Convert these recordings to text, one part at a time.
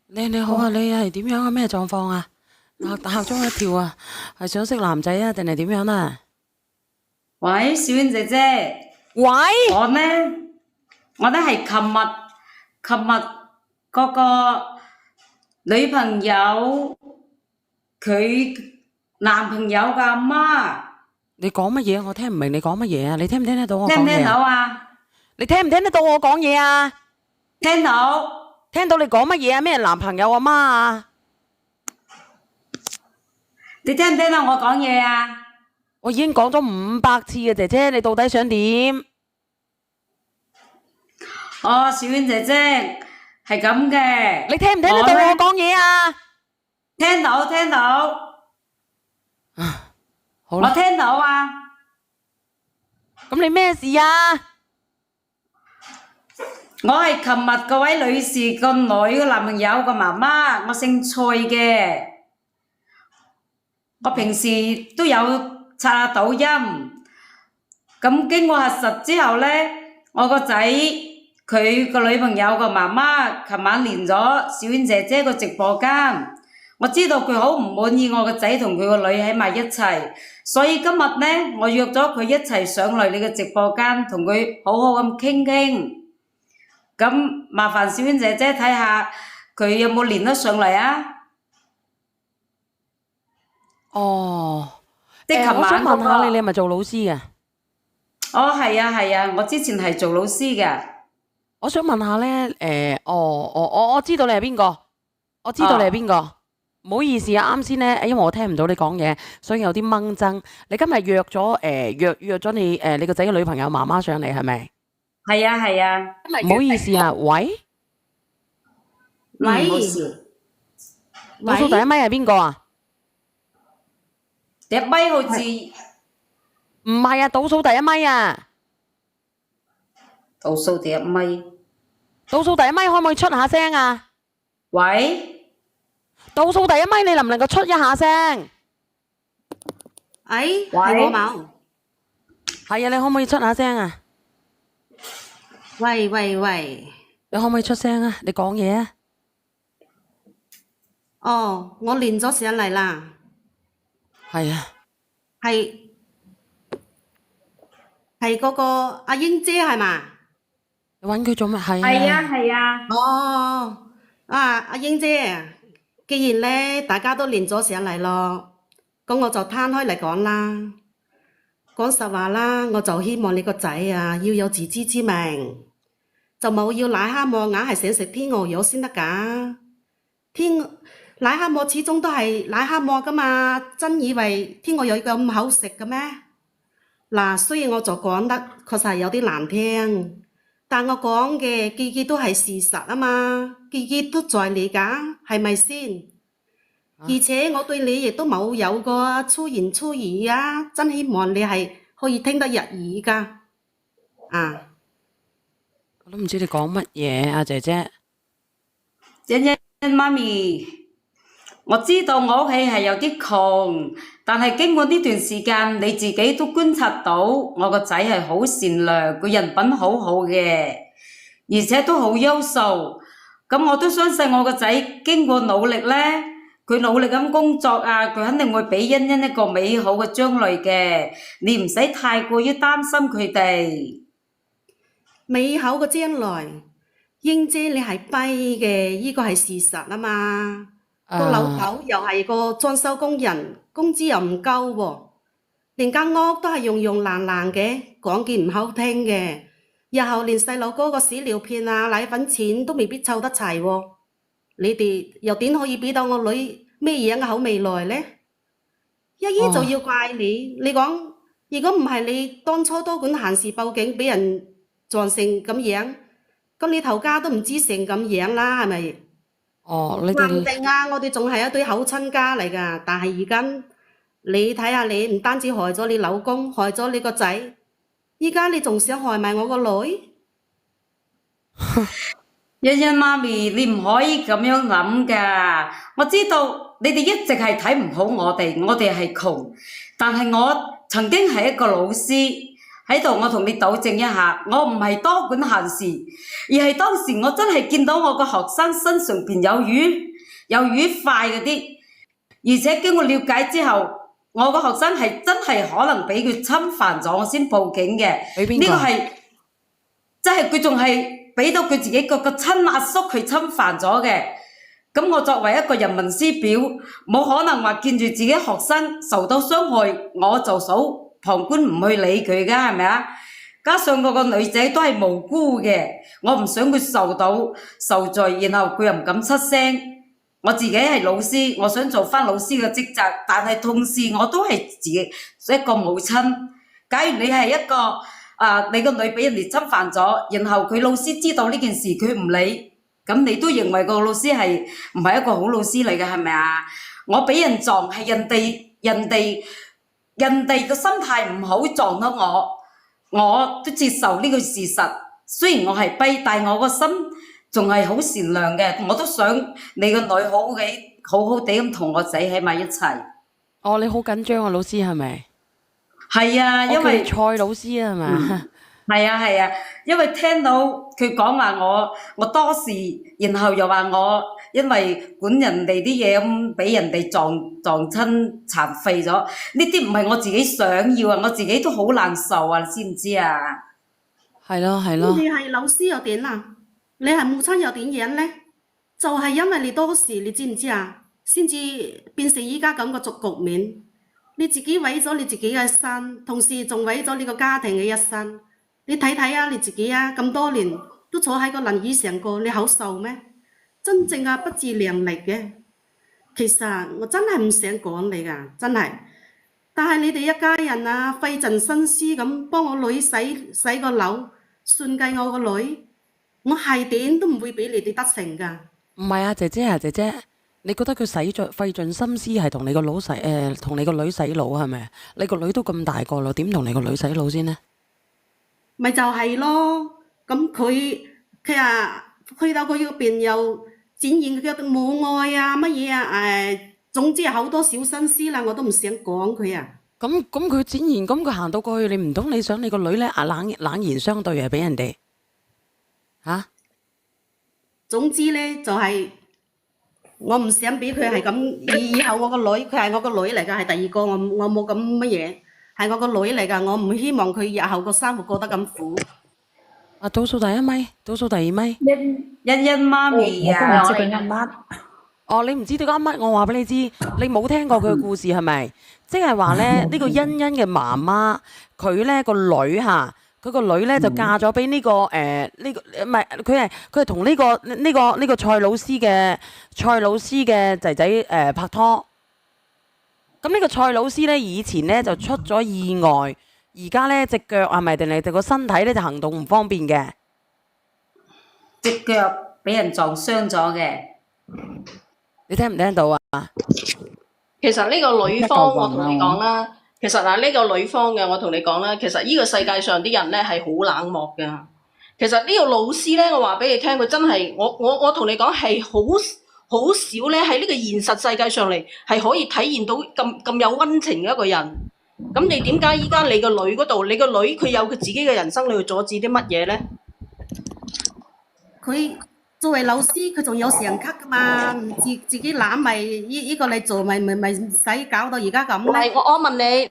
你好啊，你係點樣啊？咩狀況啊？嚇咗一跳啊！係想識男仔啊，定係點樣啊？喂，小婉姐姐，喂，我呢，我呢係琴日嗰個女朋友佢男朋友嘅阿媽，你講乜嘢？我聽唔明你講乜嘢啊？你聽唔聽得到我聽唔聽到講嘢啊？啊？你聽唔聽得到我講嘢啊？聽到，聽到你講乜嘢啊？咩男朋友阿媽啊？你聽唔聽到我講嘢啊？我已經講咗500次嘅姐姐，你到底想點？哦，小婉姐姐係咁嘅，你聽唔聽得到我我呢講嘢啊？聽到，好啦，我聽到啊！咁你咩事啊？我係琴日嗰位女士個女嘅男朋友個媽媽，我姓蔡嘅。我平時都有刷下抖音，咁經過核實之後呢，我個仔佢個女朋友個媽媽琴晚連咗小婉姐姐個直播間，我知道佢好唔滿意我個仔同佢個女喺埋一齊，所以今日呢，我約咗佢一齊上嚟你嘅直播間，同佢好好咁傾傾。咁麻煩小婉姐姐睇下佢有冇連得上嚟啊？哦，即係琴我想晚嗰個，問下你，你係咪做老師嘅？哦係啊，我之前係做老師嘅。我想問下咧，我知道你係邊個，我知道你係邊個。唔好意思啊，啱先咧，因為我聽唔到你講嘢，所以有啲掹爭。你今日約咗你個仔嘅女朋友媽媽上嚟係咪？係啊，唔好意思啊，喂，唔好喂笑。倒數第一咪係邊個啊？第一咪好似唔係啊，倒數第一咪啊，倒數第一咪。倒數第一咪可唔可以出下聲啊？喂，倒數第一咪你能唔能夠出一下聲？係我喂，冇。係啊，你可唔可以出下聲啊？喂，你可唔可以出聲啊？你講嘢啊？哦，我連咗上嚟啦，係啊，係嗰個阿英姐係嘛？你揾佢做乜？係係啊啊，係啊，哦，阿英姐，既然咧大家都連咗上嚟咯，咁我就攤開嚟講啦。講實話啦，我就希望你個仔啊要有自知之明，就冇要癩蛤蟆硬係想食天鵝肉先得㗎。癩蛤蟆始終都係癩蛤蟆㗎嘛，真以為天鵝肉咁好食嘅咩？嗱，雖然我就講得確實係有啲難聽，但我講嘅句都係事實啊嘛，句都在理㗎，係咪先？而且我對你亦都冇有過粗言粗語啊，真希望你係可以聽得入耳㗎。啊，我都唔知你講乜嘢啊，姐姐。欣欣媽咪，我知道我屋企係有啲窮，但係經過呢段時間，你自己都觀察到我個仔係好善良，個人品好好嘅，而且都好優秀。咁我都相信我個仔經過努力呢，佢努力咁工作啊，佢肯定會俾欣欣一個美好嘅將來嘅。你唔使太過於擔心佢哋。美好嘅將來，英姐你係跛嘅，呢個係事實啊嘛。個老頭又係個裝修工人，工資又唔夠喎，連間屋都係用爛爛嘅，講句唔好聽嘅，日後連細路哥個屎尿片啊、奶粉錢都未必湊得齊喎。你哋又點可以俾到我女咩樣嘅好未來呢？一於就要怪你，你講如果唔係你當初多管閒事報警，俾人撞成咁樣，咁你頭家都唔知成咁樣啦，係咪？哦，你話唔哋定啊，我哋仲係一對口親家嚟㗎，但係而家你睇下你唔單止害咗你老公，害咗你個仔，依家你仲想害埋我個女？欣欣媽咪，你唔可以咁樣諗㗎。我知道你哋一直係睇唔好我哋係窮，但係我曾經係一個老師，喺度我同你糾正一下，我唔係多管閒事，而係當時我真係見到我個學生身上邊有瘀塊嗰啲，而且經我了解之後，我個學生係真係可能俾佢侵犯咗，我先報警嘅。俾邊個？呢個係即係佢仲係俾到佢自己個親阿叔佢侵犯咗嘅。咁我作為一個人民師表，冇可能話見住自己學生受到傷害，我就數旁觀唔去理佢㗎，係咪啊？加上我個女仔都係無辜嘅，我唔想佢受罪，然後佢又唔敢出聲。我自己係老師，我想做返老師嘅職責，但係同時我都係自己一個母親。假如你係一個你個女俾人哋侵犯咗，然後佢老師知道呢件事佢唔理。咁你都認為個老師係唔係一個好老師嚟嘅，係咪啊？我俾人撞係人哋個心態唔好撞到我都接受呢個事實。雖然我係跛，但係我個心仲係好善良嘅，我都想你個女好好地咁同我仔喺埋一齊。哦，你好緊張啊，老師係咪？係啊，因為蔡老師啊係咪？係啊，因為聽到佢講話我多事，然後又話我因為管人哋啲嘢咁俾人哋撞親殘廢咗，呢啲唔係我自己想要啊，我自己都好難受啊，你知唔知啊？係咯。你係老師又點啊？你係母親又點樣呢？就係因為你多事，你知唔知啊？先至變成依家咁個局面。你自己毀咗你自己嘅一生，同時仲毀咗你個家庭嘅一生。你睇睇啊，你自己啊，咁多年都坐喺個輪椅上過，你好受咩？真正不自量力嘅。其實我真係唔想講你㗎，真係。但係你哋一家人啊，費盡心思咁幫我女洗個樓，算計我個女，我係點都唔會俾你哋得逞㗎。唔係啊，姐姐，你覺得佢費盡心思係同你個女洗腦係咪？你個女都咁大個咯，點同你個女洗腦先呢？咪就係咯，咁佢去到佢嗰邊又展現佢嘅母愛啊乜嘢啊，總之係好多小心思啦，我都唔想講佢啊。咁佢展現，咁佢行到過去，你唔通你想你個女咧冷言相對係俾人哋嚇？總之咧就係我唔想俾佢係咁，以後我個女佢係我個女嚟㗎，係第二個我冇咁乜嘢。係我個女嚟㗎，我唔希望佢日後個生活過得咁苦。倒數第一咪，倒數第二咪。欣媽咪啊！我唔知佢啱乜。哦，你唔知道啱乜？我話俾你知，你冇聽過佢嘅故事係咪？即係話咧，呢個欣嘅媽媽，佢咧個女嚇，佢個女咧就嫁咗俾呢個唔係，佢係同呢個蔡老師嘅仔仔拍拖。咁呢個蔡老師咧，以前咧就出咗意外，而家咧隻腳係咪定係個身體咧就行動唔方便嘅？隻腳俾人撞傷咗嘅。你聽唔聽到啊？其實呢個女方我同你講啦，其實呢個女方嘅我同你講啦，其實呢個世界上啲人咧係好冷漠㗎。其實呢個老師咧，我話俾你聽，佢真係我同你講係好少咧，喺呢個現實世界上嚟係可以體現到咁有溫情嘅一個人。咁你點解依家你個女嗰度，你個女佢有佢自己嘅人生，你去阻止啲乜嘢咧？佢作為老師，佢仲有上級㗎嘛，自己攬咪依個你做咪唔使搞到而家咁咧。我問你，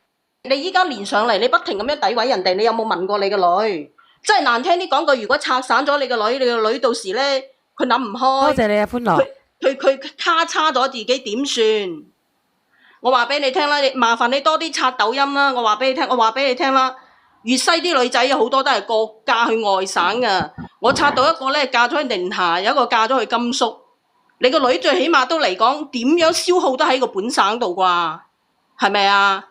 你依家連上嚟，你不停咁樣詆毀人哋，你有冇問過你個女？真係難聽啲講句，如果拆散咗你個女，你個女到時咧，佢諗唔開。多謝你啊，歡樂。佢卡叉咗自己點算？我話俾你聽啦，你麻煩你多啲刷抖音啦。我話俾你聽啦，粵西啲女仔有好多都係過嫁去外省噶。我刷到一個咧嫁咗去寧夏，有一個嫁咗去甘肅。你個女最起碼都嚟講點樣消耗都喺個本省度啩？係咪啊？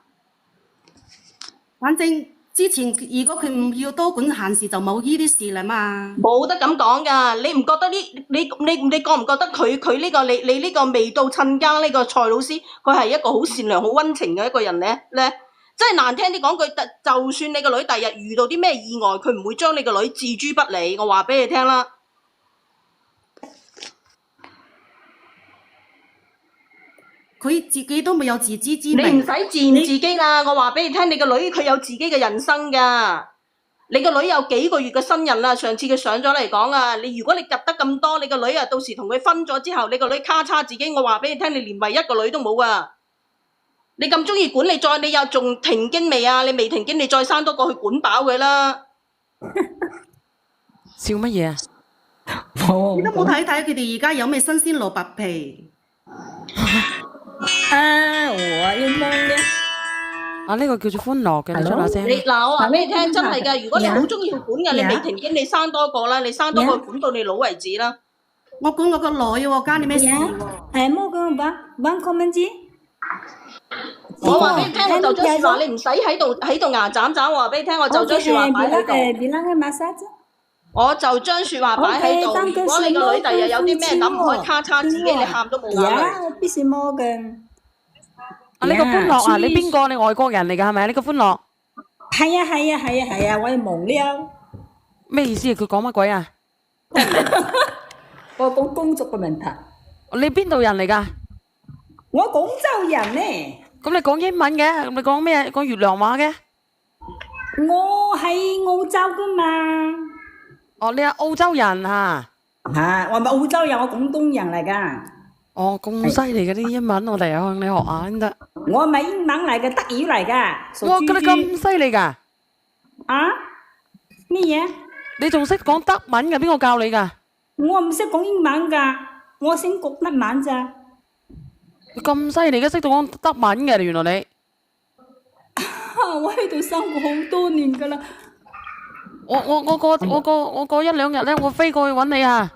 反正之前如果佢唔要多管閒事，就冇呢啲事啦嘛。冇得咁講噶，你唔覺得你覺唔覺得佢呢個你呢個未到親家呢個蔡老師，佢係一個好善良好溫情嘅一個人咧？真係難聽啲講句，就算你個女第日遇到啲咩意外，佢唔會將你個女置諸不理。我話俾你聽啦，佢自己都冇有自知之明。你唔使自唔自己啦。我話俾你聽，你個女佢有自己嘅人生噶。你個女有幾個月嘅新人啦，上次佢上咗嚟講啊，如果你夾得咁多，你個女啊到時同佢分咗之後，你個女咔嚓自己，我話俾你聽，你連唯一個女都冇啊！你咁中意管，你又仲停經未啊？你未停經，你再生多個去管飽佢啦！笑乜嘢啊？你都冇睇睇佢哋而家有咩新鮮蘿蔔皮？我要蒙嘅。啊，呢個叫做歡樂嘅，你出下聲。我話俾你聽，真係㗎，如果你好中意去管嘅，你未停經，你生多個啦，你生多個管到你老為止啦。我管我個女喎，關你咩事喎？冇個幫 comment 我話俾你聽，我就將説話，你唔使喺度牙斬斬。我話俾你聽，我就將説話擺喺度。bilang ke massage。我就將説話擺喺度。如果你個女第日有啲咩諗唔開，咔嚓自己，你喊都冇眼淚。我必須摸嘅。啊，呢個歡樂啊，你邊個？你外國人嚟㗎係咪？呢個歡樂。係啊，我係蒙了。咩意思啊？佢講乜鬼啊？我講工作嘅問題。你邊度人嚟㗎？我廣州人呢。咁你講英文嘅？咁你講咩？講越南話嘅？我喺澳洲㗎嘛。哦，你係澳洲人啊？嚇，我唔係澳洲人，我廣東人嚟㗎。哦，咁犀利嘅啲英文，我哋又向你學下先得。我唔係英文嚟嘅，德語嚟㗎。哇，佢哋咁犀利㗎？啊？咩嘢？你仲識講德文嘅？邊個教你㗎？我唔識講英文㗎，我識講德文咋。你咁犀利嘅，識到講德文嘅，原來你。我喺度生活好多年㗎啦。我過一兩日咧，我飛過去揾你啊！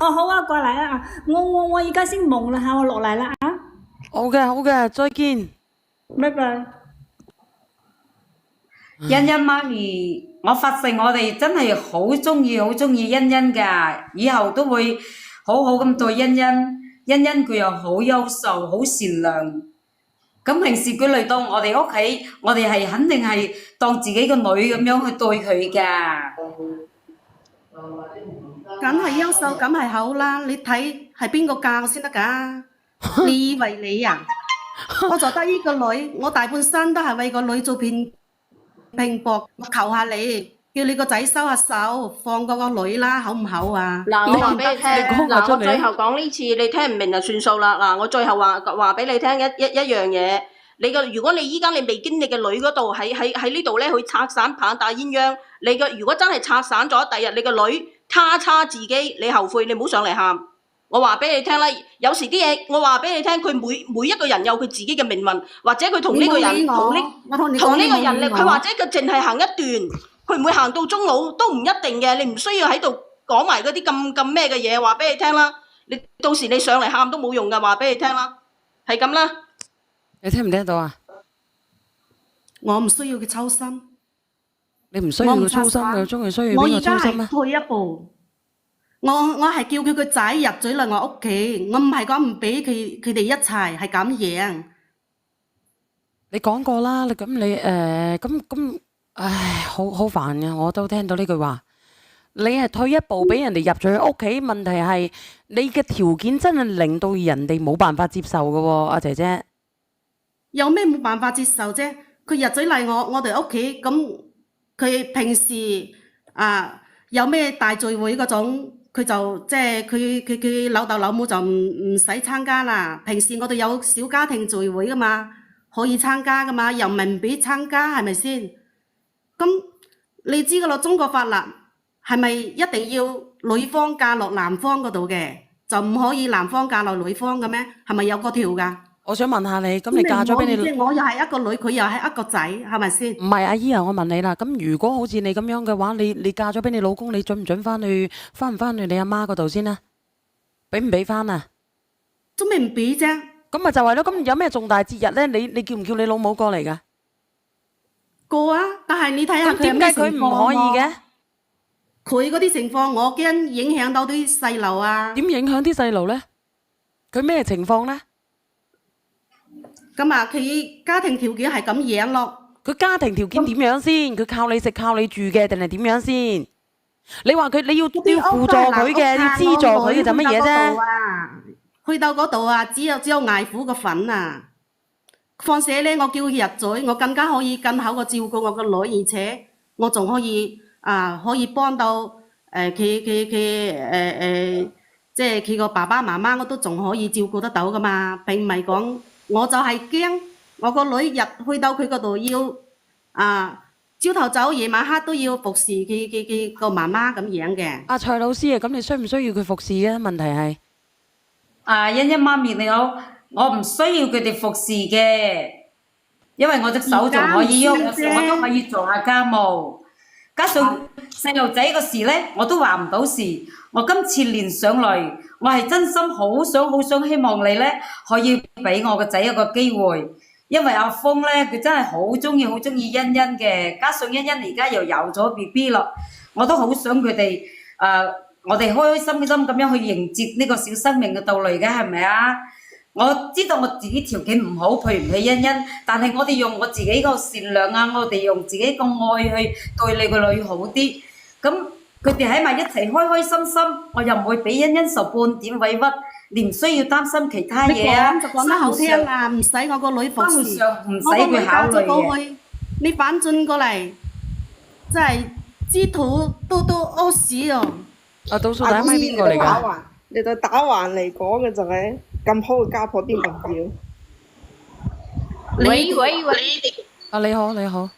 哦，好啊，過嚟啊！我而家先忙啦嚇，我落嚟啦啊！好嘅，再見。拜拜。欣欣媽咪，我發誓我哋真係好中意欣欣㗎，以後都會好好咁對欣欣。欣欣佢又好優秀，好善良。咁平時佢嚟到我哋屋企，我哋係肯定係當自己個女咁樣去對佢㗎。梗係優秀，梗係好啦。你睇係邊個教先得㗎？你以為你啊？我就得呢個女，我大半生都係為個女做拼搏。我求下你，叫你個仔收下手，放過個女啦，好唔好啊？嗱，我話俾你聽，我最後講呢次，你聽唔明就算數啦。嗱，我最後話俾你聽一樣嘢，如果你依家你未經你嘅女嗰度喺呢度咧，去拆散棒打鴛鴦，如果真係拆散咗，第日你個女咔嚓自己，你後悔，你唔好上嚟喊。我話俾你聽啦，有時啲嘢我話俾你聽，佢每一個人有佢自己嘅命運，或者佢同呢個人同呢個人，佢或者佢淨係行一段，佢唔會行到終老都唔一定嘅。你唔需要喺度講埋嗰啲咁咩嘅嘢，話俾你聽啦。你到時你上嚟喊都冇用噶，話俾你聽啦，係咁啦。你聽唔聽到啊？我唔需要佢操心。你唔需要佢操心嘅，中意需要邊個操心啊？我而家係退一步。我係叫佢個仔入咗嚟我屋企，我唔係講唔俾佢哋一齊，係咁樣。你講過啦，你咁，唉，好煩嘅，我都聽到呢句話。你係退一步俾人哋入咗去屋企，問題係你嘅條件真係令到人哋冇辦法接受嘅喎，阿姐姐。有咩冇辦法接受啫？佢入咗嚟我哋屋企，咁佢平時有咩大聚會嗰種。佢就即係佢老豆老母就唔使參加啦。平時我哋有小家庭聚會噶嘛，可以參加噶嘛，又唔係唔俾參加，係咪先？咁你知噶咯？中國法律係咪一定要女方嫁落男方嗰度嘅，就唔可以男方嫁落女方嘅咩？係咪有個條㗎？我想問下你，咁你嫁咗俾你，我又係一個女，佢又係一個仔，係咪先？唔係阿姨啊，我問你啦。咁如果好似你咁樣嘅話，你嫁咗俾你老公，你準唔準翻唔翻去你阿媽嗰度先啊？俾唔俾翻啊？做咩唔俾啫？咁咪就係咯。咁有咩重大節日咧？你叫唔叫你老母過嚟㗎？過啊，但係你睇下佢有咩情況喎？點解佢唔可以嘅？佢嗰啲情況，我驚影響到啲細路啊！點影響啲細路咧？佢咩情況咧？咁啊，佢家庭條件係咁樣咯。佢家庭條件點樣先？佢靠你食靠你住嘅，定係點樣先？你話佢你要輔助佢嘅，要資助佢嘅就乜嘢啫？去到嗰度啊，只有挨苦個份啊！況且咧，我叫佢入嘴，我更加可以更好個照顧我個女，而且我仲可以可以幫到即係佢個爸爸媽媽，我都仲可以照顧得到噶嘛。並唔係講我就係驚我個女去到佢嗰度要朝頭早夜晚黑都要服侍佢個媽媽咁樣嘅。阿蔡老師啊，咁你需唔需要佢服侍啊？問題係欣欣媽咪你好，我唔需要佢哋服侍嘅，因為我隻手仲可以喐，有時我都可以做下家務。加上細路仔個事呢，我都話唔到事。我今次連上嚟，我係真心好想希望你呢可以俾我個仔一個機會，因為阿峰呢，佢真係好中意欣欣嘅，加上欣欣而家又有咗 BB 咯，我都好想佢哋我哋開心咁樣去迎接呢個小生命嘅到來嘅，係咪啊？我知道我自己條件唔好，配唔起欣欣，但係我哋用我自己個善良啊，我哋用自己個愛去對你個女好啲，咁佢哋喺埋一齊開心心，我又唔會俾欣欣受半點委屈，你唔需要擔心其他嘢啊。你講就講得好聽啦，唔使我個女服侍，唔使佢考慮嘅。你反轉過嚟，真係知肚都屙屎哦！倒數第一咪邊個嚟㗎？你對打橫嚟講嘅就係咁好嘅家婆邊個要？喂，你好。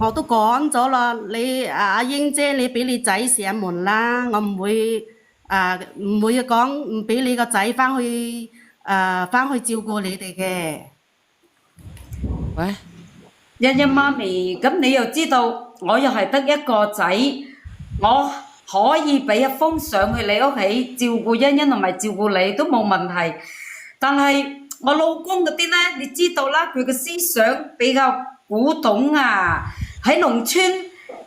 我都講咗啦，你阿英姐，你俾你仔上門啦，我唔會講唔俾你個仔翻去照顧你哋嘅。喂，欣欣媽咪，咁你又知道，我又係得一個仔，我可以俾阿峰上去你屋企照顧欣欣同埋照顧你都冇問題，但係我老公嗰啲呢，你知道啦，佢嘅思想比較古董啊。喺農村，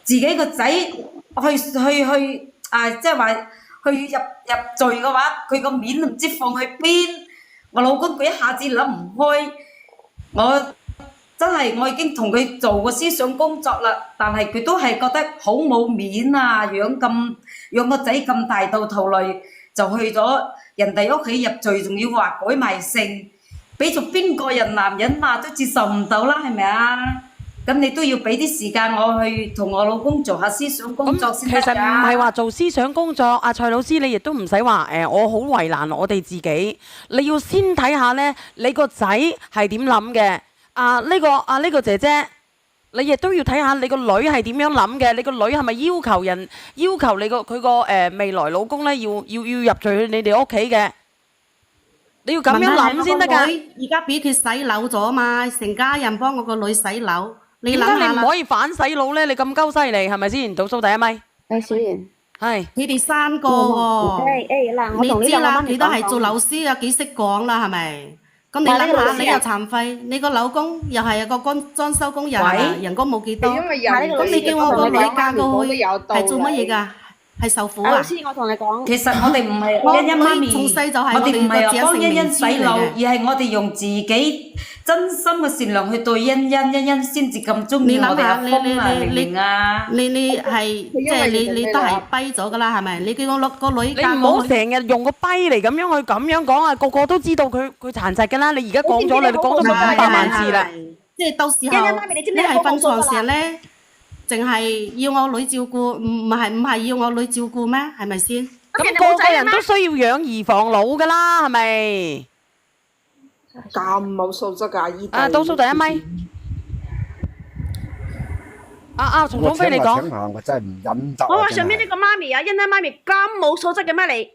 自己個仔去即係話去入罪嘅話，佢個面唔知放去邊。我老公佢一下子諗唔開，我已經同佢做過思想工作啦，但係佢都係覺得好冇面啊，養個仔咁大到頭來就去咗人哋屋企入罪，仲要話改埋姓，俾咗邊個人男人啊都接受唔到啦，係咪啊？咁你都要俾啲時間我去同我老公做下思想工作先得㗎。其實唔係話做思想工作，阿蔡老師你亦都唔使話我好為難我哋自己。你要先睇下呢，你個仔係點諗嘅。呢個姐姐，你亦都要睇下你個女係點樣諗嘅。你個女係咪要求佢個未來老公呢要入罪去你哋屋企嘅？你要咁樣諗先得㗎。而家俾佢洗樓咗嘛，成家人幫我個女洗樓。你點解你唔諗下啦，可以反洗腦呢？你咁鳩犀利係咪先？倒數第一咪。小妍，係。佢哋3個喎。嗱，我同你知啦，呢個媽咪你都係做講老師啊，幾識講啦，係咪？咁你諗下，你又殘廢，你個老公又係個裝修工人啊，人工冇幾多。因為人咁你叫我個女嫁過去係做乜嘢㗎？係受苦啊！老師，我同你講，其實我哋唔係欣欣媽咪，從細就係我哋唔係我哋個話幫欣欣姐洗腦，而係我哋用自己真心嘅善良去對欣欣先至咁中意我哋阿峰啊、玲玲啊。你係即係你都係跛咗㗎啦，係咪？你叫我個女你嫁唔好過去，成日用個跛嚟咁樣去咁樣講啊！個個都知道佢殘疾㗎啦。你而家講咗，你講咗500萬次啦。即係到時候欣欣媽咪你知唔知你係瞓床我講咗上咧，淨係要我女照顧，唔係要我女照顧咩？係咪先？咁個個人都需要養兒防老㗎啦，係咪？咁冇素質㗎，依家。倒數第一咪。松總飛你講。請下，我真係唔忍得啊。我話上邊呢個媽咪啊，欣欣媽咪咁冇素質嘅咩你？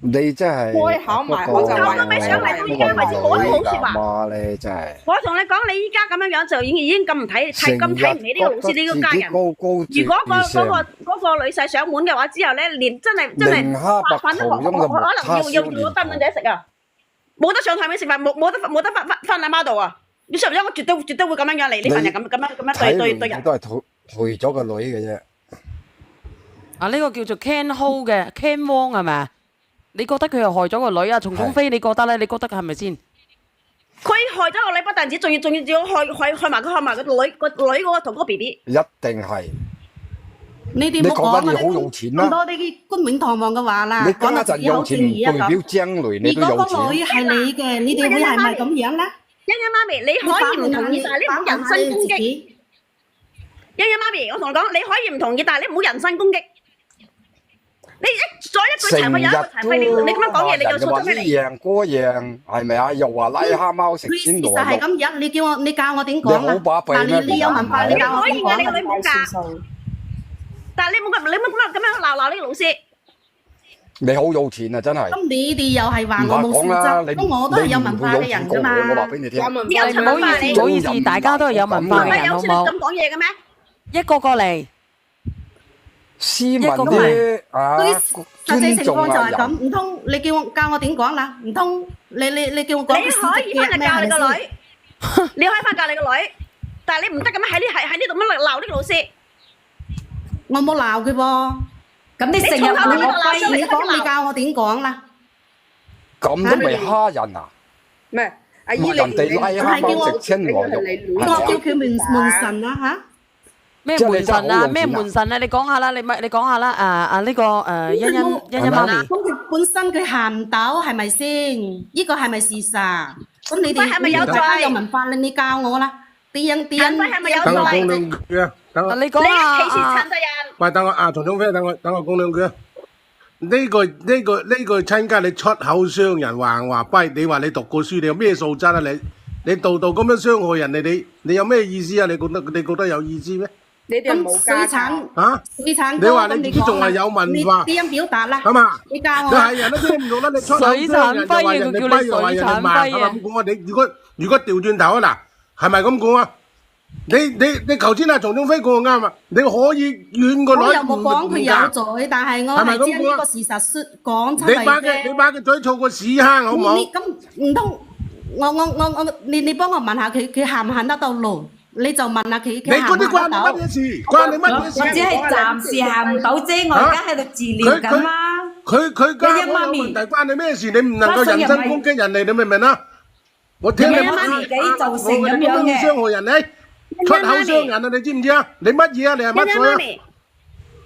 你真係開口埋口就話都未上嚟到依家為止講好説話。媽咧真係。我同你講，你依家咁樣樣就已經咁唔睇唔起呢個老師呢個家人。如果嗰個女婿上門嘅話，之後咧，連真係飯都可能要我擔兩仔食啊！冇得上台面食飯，冇得翻阿媽度啊！你信唔信？我絕對會咁樣樣嚟，你份人咁樣對人。都係退咗個女嘅啫。呢個叫做 Ken Ho 嘅 Ken Wong 係咪啊？你覺得佢又害咗個女啊？松總飛你覺得咧？你覺得係咪先？佢害咗個女，不但止，仲要害埋個女嗰個同嗰個 B B。一定係。你哋冇講你好有錢啦，咁多啲冠冕堂皇嘅話啦，你家陣有錢唔代表將來你都有錢。如果個女係你嘅，你哋會係咪咁樣咧？欣欣媽咪，你可以唔同意，但係你唔好人身攻擊。欣欣媽咪，我同你講，你可以唔同意，但係你唔好人身攻擊。你左一句柴米有一個柴米，你咁樣講嘢，你有錯咗咩嚟？贏嗰贏係咪啊？又話拉蝦貓食佢鮮事實係螺肉，咁樣，你教我點講啦？你好把嗱，閉咩？你有文化，你教我點可以㗎，你個講啦？女唔好嫁。但係你冇咁樣鬧呢個老師。你好有錢啊！真係。咁你哋又係話我冇素質，咁我都係有文化嘅人㗎嘛。我話俾你聽。有唔好意思，唔好意思，大家都係有文化嘅人，好有先冇？咁講嘢嘅咩？一個過嚟，斯文啲啊，實際情尊重啊況就係咁，人。唔通你叫我點講啦？唔通你叫我講你可以翻去教你個女，你可以翻教你個女，但係你唔得咁樣喺呢度乜鬧呢個老師。我冇鬧佢噃。咁你成日你從頭到尾我鬧出嚟你講你教我點講啦？咁都未蝦人啊？唔係阿姨，人哋拉蝦貓食青螺肉，我叫佢門神啊嚇！咩即係你門神啊？真係好有錢啊咩門神啊？你講下啦，你講下啦。呢個欣欣媽咪，咁佢本身佢行唔到係咪先？呢個係咪事實？咁你哋係咪有罪大家有文化啦，你教我啦。啲人陳輝係咪有等我講罪？兩句啊，等我，你講你歧視啊殘疾人。喂，等我啊，曹總飛，等我講兩句啊。呢個親家你出口傷人橫話跛，你話你讀過書，你有咩素質啊？你度咁樣傷害人哋，你有咩意思啊？你覺得有意思咩？你哋咁冇家教。啊？水產你話咁你自己仲係有文化你點表達啦？係嘛？你教我你啦。係人都聽唔到啦，你出口傷人就話人哋跛，又話人哋盲，係咪咁講啊？你如果調轉頭啊，嗱，係咪咁講啊？你頭先阿曹總飛講啱啊！你可以怨個女，我又冇講佢有罪，但係我係將呢個事實講出嚟你把佢嘴臭個屎坑好唔好？咁唔通你幫我問下佢行唔行得到路？你就問下佢你嗰啲關你乜嘢事？關你乜嘢事？我只係暫時行唔到啫，我而家喺度治療緊啦。佢家有問題關你咩事？你唔能夠人身攻擊人哋，你明唔明啊？我聽你乜自己造成咁樣嘅傷害人你出口傷人啊！你知唔知啊？你乜嘢啊？你係乜水啊？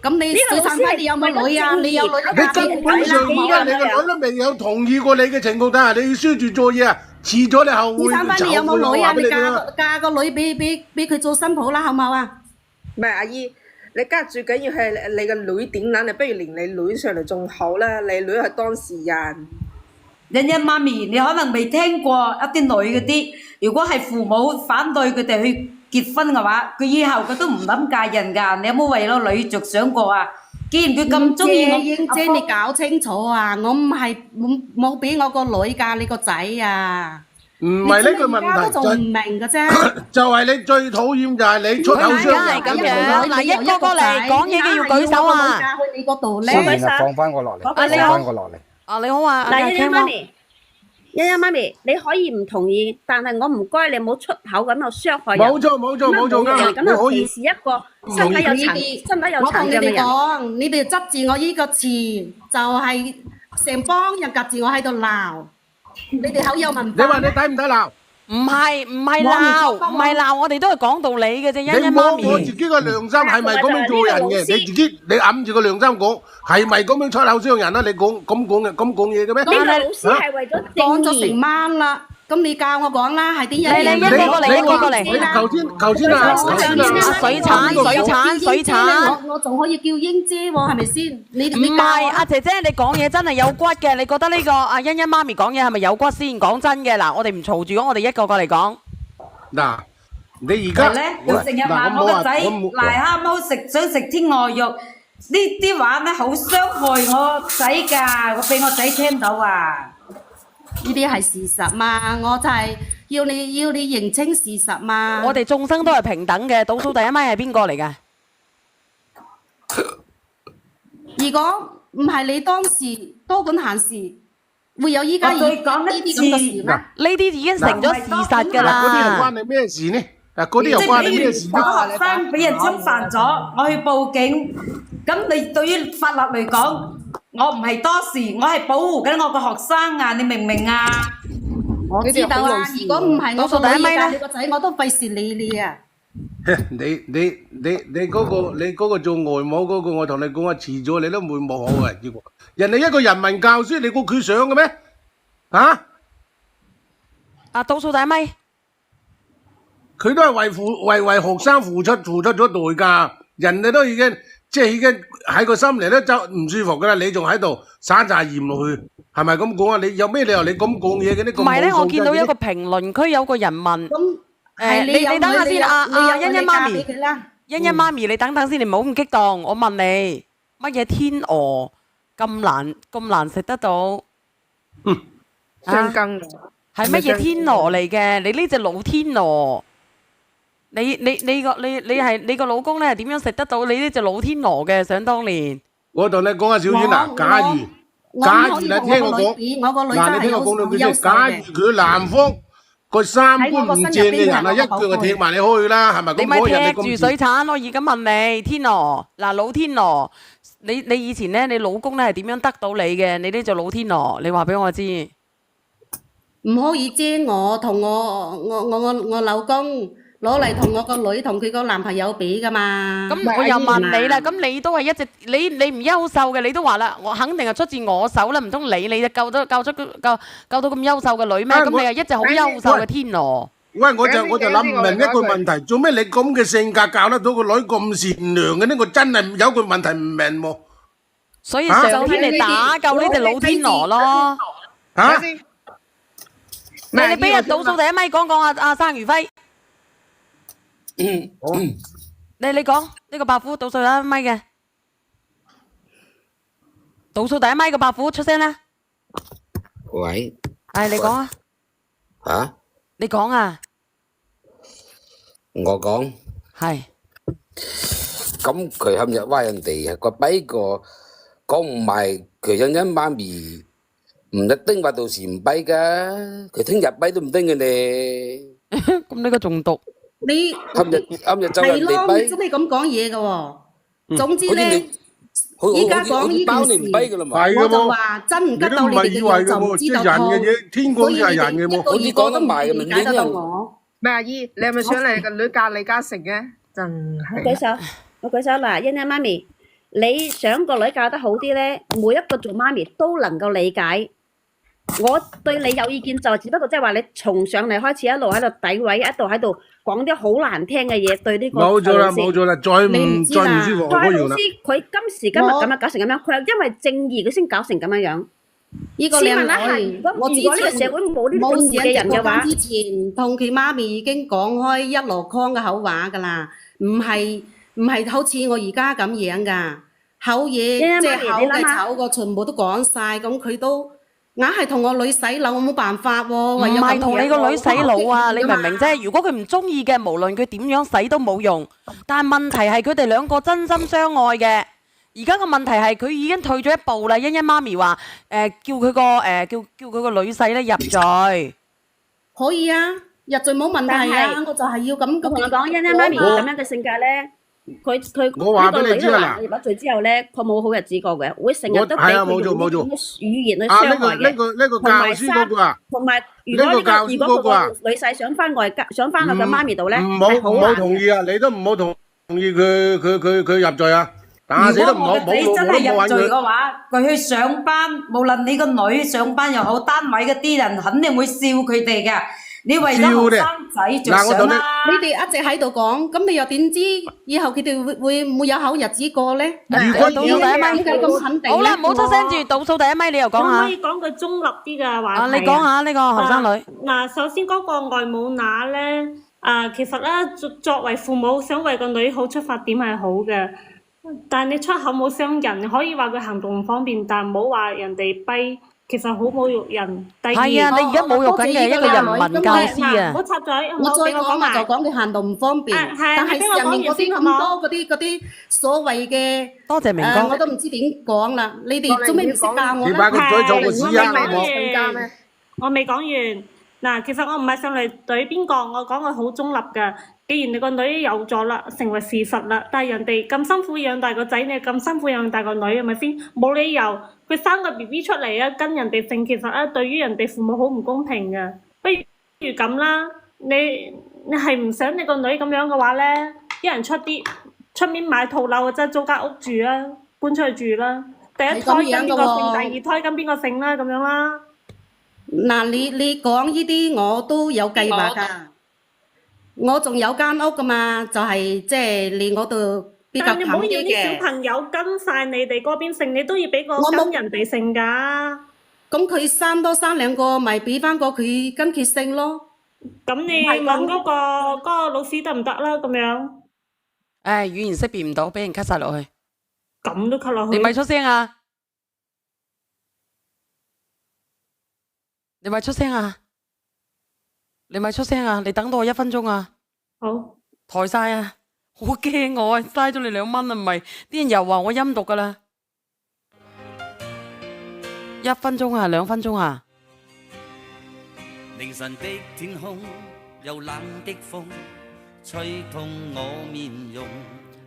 咁你水產輝你有冇女啊？你有女你根本上而家你個女都未有同意過你嘅情況底下，你要輸住做嘢啊！遲咗你後會水產輝你有冇女啊？你話俾你聽啊！嫁個女俾佢做新抱啦，好唔好啊？唔係阿姨，你家最緊要係你個女點撚，你不如連你女上嚟仲好啦。你女係當事人。欣欣媽咪，你可能未聽過一啲女嗰啲，如果係父母反對佢哋去結婚嘅話，佢以後佢都唔諗嫁人㗎。你有冇為咗女着想過啊？既然佢咁中意我，英姐你搞清楚啊！我唔係冇俾我個女嫁你個仔啊！唔係呢個問你而家都仲唔題，明嘅啫。就係你最討厭就係你出口傷人。係咁樣嗱一個過嚟講嘢嘅要舉手啊！嫁去你嗰度雖咧，然啊，放翻我落嚟，啊你好放翻我落嚟。你好啊，嗱，欣欣媽咪，咪，欣欣媽咪，你可以唔同意，但係我唔該你唔好出口咁去傷害人。冇錯啱啊！咁樣你可以歧視一個身體有我同你哋殘障嘅人。講，你哋執住我呢個詞，就係成幫人夾住我喺度鬧。你哋好有文化。你話你抵唔抵鬧？唔係鬧，我哋都係講道理嘅啫，欣你欣媽摸我咪自。己個良心係咪咁樣做人嘅？你自己你揞住個良心講，係咪咁樣出口傷人啊？你講咁講嘢嘅咩？呢個老師係為咗講咗正義成。晚啦，咁你教我講啦，係啲人嚟一個過嚟，一個過嚟。頭先啊，水產。我仲可以叫英姐喎，係咪先？你唔係，阿姐姐，你講嘢真係有骨嘅。你覺得呢個阿欣欣媽咪講嘢係咪有骨先？講真嘅，嗱，我哋唔嘈住，我哋一個個嚟講。嗱，你而家係咧，佢成日話我個仔癩蝦貓想食天鵝肉，呢啲話咧好傷害我仔㗎，我俾我仔聽到啊！呢啲係事實嘛，我就係要你認清事實嘛。我哋眾生都係平等嘅。倒數第一咪係邊個嚟㗎？如果唔係你當時多管閒事，會有依家我再講一次呢啲咁嘅事咩？呢啲已經成咗事實㗎嗰啲又啦。關你咩事呢？嗱，嗰啲又關你咩事呢？我學生俾人侵犯咗，我去報警。咁你對於法律嚟講，我唔係多事，我係保護緊我個學生啊！你明唔明啊？我知道啊，如果唔係我個女嫁你個仔，我都費事理你啊！你嗰個做外母嗰個，我同你講啊，遲咗你都唔會冇好嘅結果。人哋一個人民教書，你估佢想嘅咩？啊？倒數第一咪。佢都係為學生付出咗代價，人哋都已經喺個心嚟都就唔舒服噶啦，你仲喺度撒扎鹽落去，係咪咁講啊？你有咩理由你咁講嘢嘅？唔係咧，我見到一個評論區有個人問，你等下先，欣欣媽咪，欣欣媽咪，你等等先，你唔好咁激動。我問你，乜嘢天鵝咁難食得到？雙更係乜嘢天鵝嚟嘅？你呢隻老天鵝，你個老公咧係點樣食得到你呢隻老天鵝嘅？想當年，我同你講下小娟啊，假如你聽我講，嗱，你聽我講兩句先。假如佢南方個三觀唔正嘅人啊，一腳就踢埋你開啦，係咪咁？你咪踢住水產，我而家問你，天鵝嗱，老天鵝，你以前咧，你老公咧係點樣得到你嘅？你呢隻老天鵝，你話俾我知。唔可以將我同我老公攞嚟同我個女同佢個男朋友比噶嘛？咁我又問你啦，咁你都係一隻你唔優秀嘅，你都話啦，我肯定係出自我手啦，唔通你就救到咁優秀嘅女咩？咁你係一隻好優秀嘅天鵝。喂，我就諗唔明一個問題，做咩你咁嘅性格教得到個女咁善良嘅呢？我真係有個問題唔明喎。所以上天嚟打救呢隻老天鵝咯。嚇？你俾人倒數第一咪講阿生如輝。你講呢個白虎倒數第一咪嘅，倒數第一咪個白虎出聲啦。喂。係你講啊。嚇？你講啊。我講。係。咁佢今日話人哋個跛個講唔埋，佢欣欣媽咪唔一定話到時唔跛噶，佢聽日跛都唔定嘅咧。咁呢個中毒。你今日就人哋係咯，你跛。做咩咁講嘢嘅喎？總之咧，依依家講呢件事，我就話真唔吉到你哋嘅嘢就唔知道錯，所以你哋一個二個都唔理解得到我。咩阿姨，你係咪想你個女嫁李嘉誠嘅？真係。我舉手嗱，欣欣媽咪，你想個女教得好啲咧，每一個做媽咪都能夠理解。我對你有意見就只不過即係話你從上嚟開始一路喺度詆毀，一路喺度講啲好難聽嘅嘢對呢個冇咗啦，再唔舒服我再都要啦。老師佢今時今日咁樣搞成咁樣，佢係因為正義佢先搞成咁樣樣。呢個試問一下，如果呢個社會冇呢種事嘅人嘅話，之前同佢媽咪已經講開一籮筐嘅口話㗎啦，唔係好似我而家咁樣㗎，口嘢即係口嘅醜個全部都講晒，咁佢都硬係同我女洗腦，我冇辦法喎。唔係同你個女洗腦啊！你明唔明啫？如果佢唔中意嘅，無論佢點樣洗都冇用。但係問題係佢哋兩個真心相愛嘅。而家個問題係佢已經退咗一步啦。欣欣媽咪話叫佢個女婿咧入罪。可以啊，入罪冇問題啊！我就係要咁。我同你講，欣欣媽咪咁樣嘅性格咧。佢我話俾你知啊，入咗罪之後咧，佢冇好日子過嘅，會成日都俾佢用呢種語言去傷害嘅。呢個教書嗰個啊，同埋如果佢個女婿想翻去個媽咪度咧，唔好同意啊！你都唔好同意佢入罪啊！打死都唔好。如果我個仔真係入罪嘅話，佢去上班，無論你個女上班又好，單位嗰啲人肯定會笑佢哋嘅。你為咗學生仔着想啦，你哋一直喺度講，咁你又點知以後佢哋會唔會有好日子過咧？如果倒數第一咪，咁肯定好啦，唔好出聲住，倒數第一咪，你又講下。可以講句中立啲嘅話題啊？你講下呢個後生女。嗱，首先嗰個外母乸咧，其實咧作為父母想為個女好出發點係好嘅，但係你出口冇傷人，可以話佢行動唔方便，但唔好話人哋跛。其實好侮辱人。第二，係啊，你而家侮辱緊嘅一個人民教師啊！唔好插嘴，我再講就講佢行動唔方便，但係上面嗰啲咁多嗰啲所謂嘅，多謝明哥，我都唔知點講啦。你哋做咩唔識教我咧？我未講完。嗱，其實我唔係上嚟對邊個，我講佢好中立㗎。既然你個女有咗啦，成為事實啦，但係人哋咁辛苦養大個仔，你咁辛苦養大個女，係咪先？冇理由佢生個 BB 出嚟啊，跟人哋姓，其實啊，對於人哋父母好唔公平㗎。不如咁啦，你係唔想你個女咁樣嘅話咧，一人出面買套樓或者租間屋住啊，搬出去住啦。第一胎跟邊個姓，第二胎跟邊個姓啦，咁樣啦。嗱，你講呢啲我都有計劃㗎。我仲有間屋噶嘛，就係即係離我度比較但你唔好近啲要啲小嘅。朋友跟晒你哋嗰邊姓，你都要俾個我冇跟人哋姓㗎。咁佢生多生兩個，咪俾翻個佢跟佢姓咯。咁你問嗰個老師得唔得啦？咁樣誒，語言識別唔到，俾人 cut 晒落去。咁都 cut 落去。你咪出聲啊！你咪出聲啊！你咪出聲啊！你等到我1分鐘啊！好，抬晒啊！好驚我啊！嘥咗你2蚊啊！唔係，啲人又話我陰毒噶啦。1分鐘啊，2分鐘啊！凌晨的天空，有冷的風，吹痛我面容。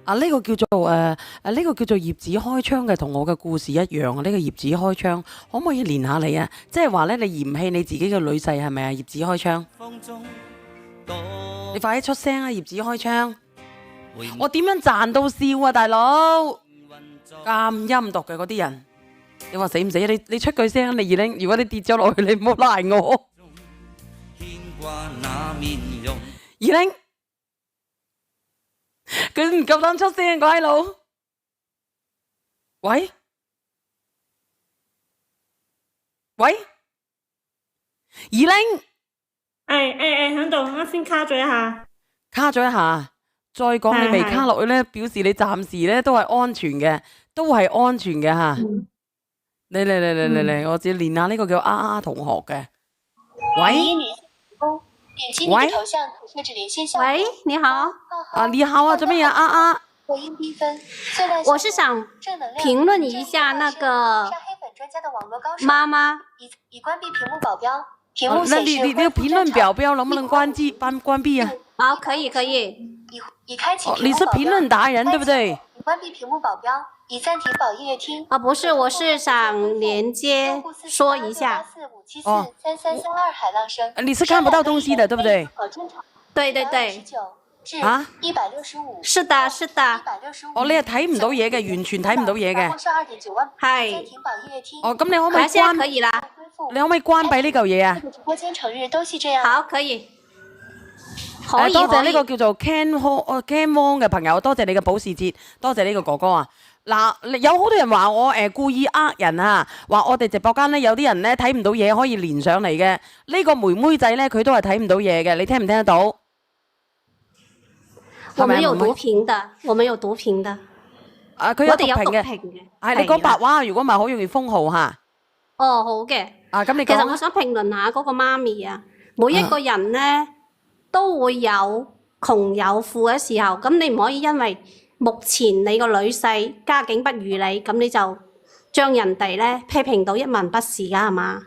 啊，呢個叫做呢個叫做葉子開窗嘅，同我嘅故事一樣啊！呢個葉子開窗，可唔可以連下你啊？即係話咧，你嫌棄你自己嘅女婿係咪啊？葉子開窗，你快啲出聲啊！葉子開窗，我點樣賺到笑啊，大佬？咁陰毒嘅嗰啲人，你話死唔死？你出句聲啊！你二玲，如果你跌咗落去，你唔好賴我。二玲。佢唔夠膽出聲，個閪佬。喂，二玲，喺度，啱先卡咗一下。卡咗一下，再講你未卡落去咧，表示你暫時咧都係安全嘅，都係安全嘅吓。嚟，我只練下呢個叫啊同學嘅。喂，喂，你好。啊，你好啊，做咩呀？啊。我是想評論一下那個媽媽已關閉屏幕保鏢，屏幕顯示你的評論表標能不能關閉啊？好，可以。已開啟屏幕保鏢。你是評論達人對不對？已關閉屏幕保鏢，已暫停寶音樂廳。啊，不是，我是想連接說一下。哦。3332海浪聲。你是看不到東西的，對不對？對。啊？165。是的。哦，你係睇唔到嘢嘅，完全睇唔到嘢嘅。係。哦，咁你可唔可以關？可以啦。你可唔可以關閉呢嚿嘢啊？好，可以。多謝呢個叫做 Ken Wong 嘅朋友，多謝你嘅保時捷，多謝呢個哥哥啊！嗱，有好多人話我故意呃人啊，話我哋直播間咧有啲人咧睇唔到嘢可以連上嚟嘅。呢個妹妹仔咧佢都係睇唔到嘢嘅，你聽唔聽得到？我們有讀屏的。啊，佢有讀屏嘅。係你講白話，如果唔係好容易封號嚇。哦，好嘅。啊，咁你講。其實我想評論下嗰個媽咪啊，每一個人咧都會有窮有富嘅時候，咁你唔可以因為目前你個女婿家境不如你，咁你就將人哋咧批評到一文不是㗎係嘛？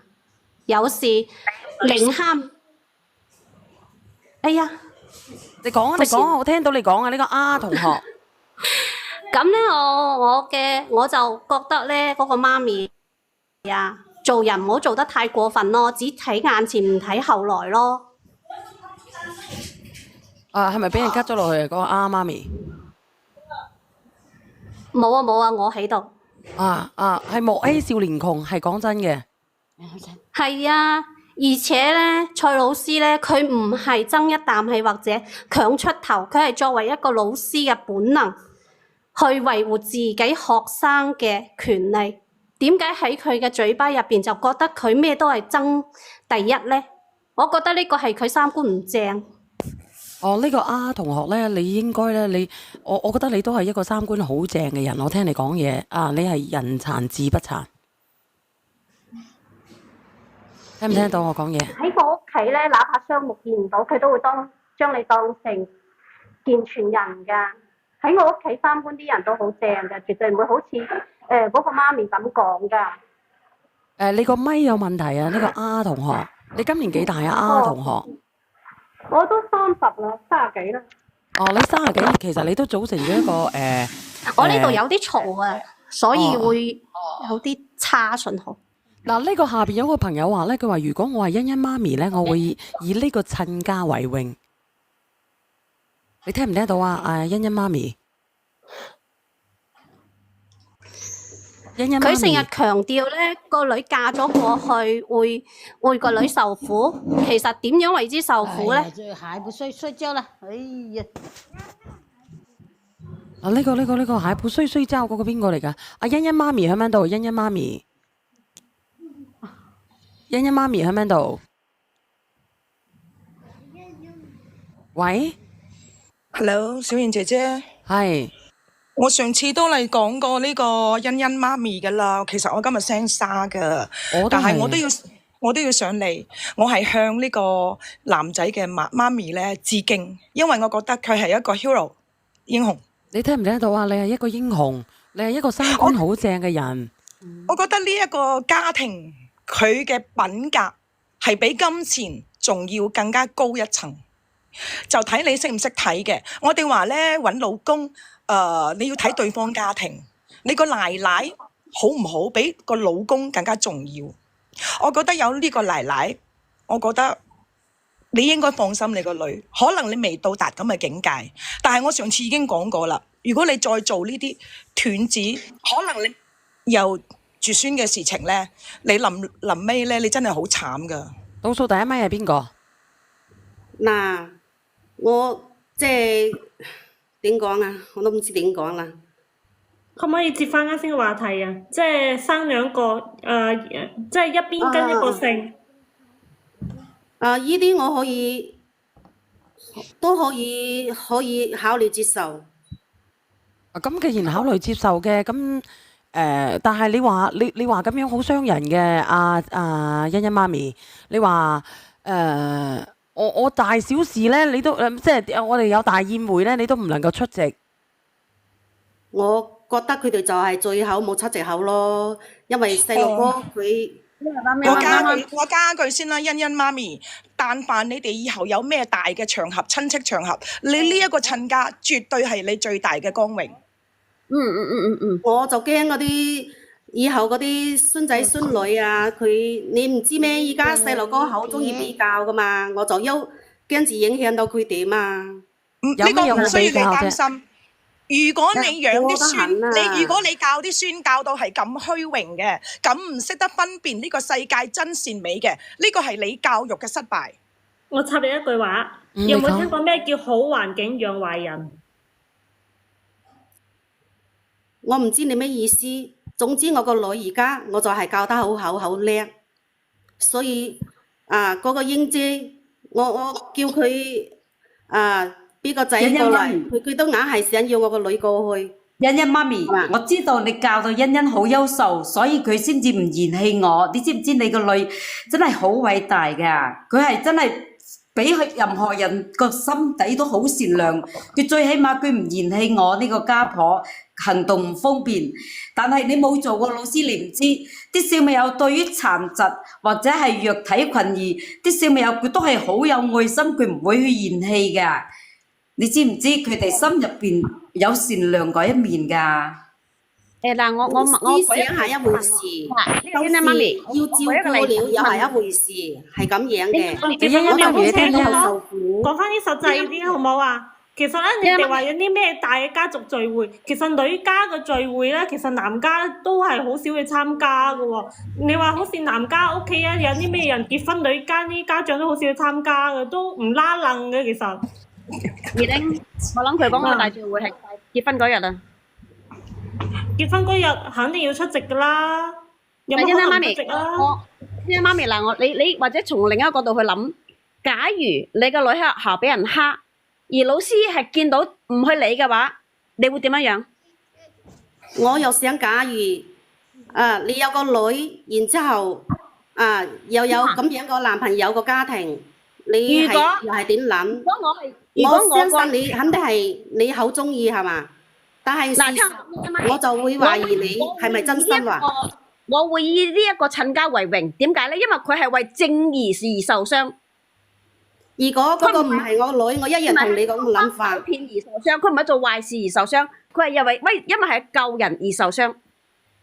有時寧喊，哎呀，你講啊，我聽到你講啊，呢個啊同學。咁咧，我就覺得咧，嗰個媽咪啊，做人唔好做得太過分咯，只睇眼前唔睇後來咯。啊，係咪俾人 cut 咗落去嗰個啊媽咪？冇啊，我喺度。係莫欺少年窮，係講真嘅。係啊，而且咧，蔡老師咧，佢唔係爭一啖氣或者強出頭，佢係作為一個老師嘅本能去維護自己學生嘅權利。點解喺佢嘅嘴巴入邊就覺得佢咩都係爭第一咧？我覺得呢個係佢三觀唔正。哦，呢個啊同學咧，你應該咧，我覺得你都係一個三觀好正嘅人。我聽你講嘢啊，你係人殘志不殘，聽唔聽得到我講嘢？喺我屋企咧，哪怕雙目見唔到，佢都會將你當成健全人㗎。喺我屋企三觀啲人都好正嘅，絕對唔會好似嗰個媽咪咁講㗎。你個咪有問題啊！呢個啊同學，你今年幾大啊？啊同學。我都30啦，30幾啦。哦，你30幾，其實你都組成咗一個我呢度有啲嘈啊，所以會有啲差信號。嗱，呢個下邊有個朋友話咧，佢話如果我係欣欣媽咪咧，我會以呢個親家為榮。你聽唔聽到啊？欣欣媽咪，欣欣媽咪佢成日強調咧個女嫁咗過去會個女受苦，其實點樣為之受苦咧？这还不睡觉了，哎呀！啊！呢個蟹鋪衰膠嗰個邊個嚟㗎？阿欣欣媽咪喺邊度？欣欣媽咪，欣欣媽咪喺邊度？喂 Hello， 小燕姐姐，係。我上次都嚟講過呢個欣欣媽咪噶啦，其實我今日聲沙噶，但係我都要上嚟，我係向呢個男仔嘅媽咪咧致敬，因為我覺得佢係一個 hero 英雄。你聽唔聽得到啊？你係一個英雄，你係一個三觀好正嘅人。我覺得呢一個家庭佢嘅品格係比金錢仲要更加高一層，就睇你識唔識睇嘅。我哋話咧揾老公，你要睇對方家庭，你個奶奶好唔好比個老公更加重要。我覺得有呢個奶奶，我覺得你應該放心你個女，可能你未到達咁嘅境界，但係我上次已經講過啦，如果你再做呢啲斷子，可能你又絕孫嘅事情咧，你臨尾咧，你真係好慘噶。倒數第一咪係邊個？嗱，我即係點講啊？我都唔知點講啦。可唔可以接翻啱先嘅話題啊？即係生兩個，即係一邊跟一個姓。依啲我都可以考慮接受。咁既然考慮接受嘅，咁但係你話咁樣好傷人嘅，欣欣媽咪，你話我大小事咧，你都即係我哋有大宴會咧，你都唔能夠出席。我覺得佢哋就係最後冇出藉口咯，因為細路哥佢。我加句先啦，欣欣媽咪，但凡你哋以後有咩大嘅場合、親戚場合，你呢一個親家絕對係你最大嘅光榮。我就驚嗰啲以後嗰啲孫仔孫女啊，你唔知咩？而家細路哥好中意比較噶嘛，我就驚住影響到佢點啊。呢個唔需要你擔心。如果你養啲孫，如果你教啲孫教到係咁虛榮嘅，咁唔識得分辨呢個世界真善美嘅，呢個係你教育嘅失敗。我插你一句話，有冇聽過咩叫好環境養壞人？我唔知你咩意思。總之我個女而家我就係教得好叻，所以嗰個英姐，我叫佢俾個仔過嚟，佢都硬係想要我個女過去。欣欣媽咪，我知道你教到欣欣好優秀，所以佢先至唔嫌棄我。你知唔知你個女真係好偉大㗎？佢係真係比佢任何人個心底都好善良。佢最起碼佢唔嫌棄我呢個家婆行動唔方便。但係你冇做過老師，你唔知啲小朋友對於殘疾或者係弱體群兒，啲小朋友佢都係好有愛心，佢唔會去嫌棄㗎。你知唔知佢哋心入邊有善良嗰一面㗎？嗱，我思想係一回事，到時要照顧了又係一回事，係咁樣嘅。講翻啲實際啲好唔好啊？其實咧，你哋話有啲咩大嘅家族聚會，其實女家嘅聚會咧，其實男家都係好少去參加嘅喎。你話好似男家屋企啊，有啲咩人結婚，女家啲家長都好少去參加嘅，都唔拉楞嘅其實。二丁，我諗佢講個大聚會係結婚嗰日啊。結婚嗰日肯定要出席噶啦，有冇可能唔出席啊？欣欣媽咪嗱，你或者從另一個角度去諗，假如你個女喺學校俾人蝦，而老師係見到唔去理嘅話，你會點樣樣？我又想假如你有個女，然之後又有咁樣個男朋友個家庭，你又係點諗？我相信你肯定係你好中意係嘛？但係我就會懷疑你係咪真心話？我會以呢一個親家為榮，點解咧？因為佢係為正義而受傷。如果嗰個唔係我女，我一樣同你講個諗法。騙而受傷，佢唔係做壞事而受傷，佢係因為係救人而受傷。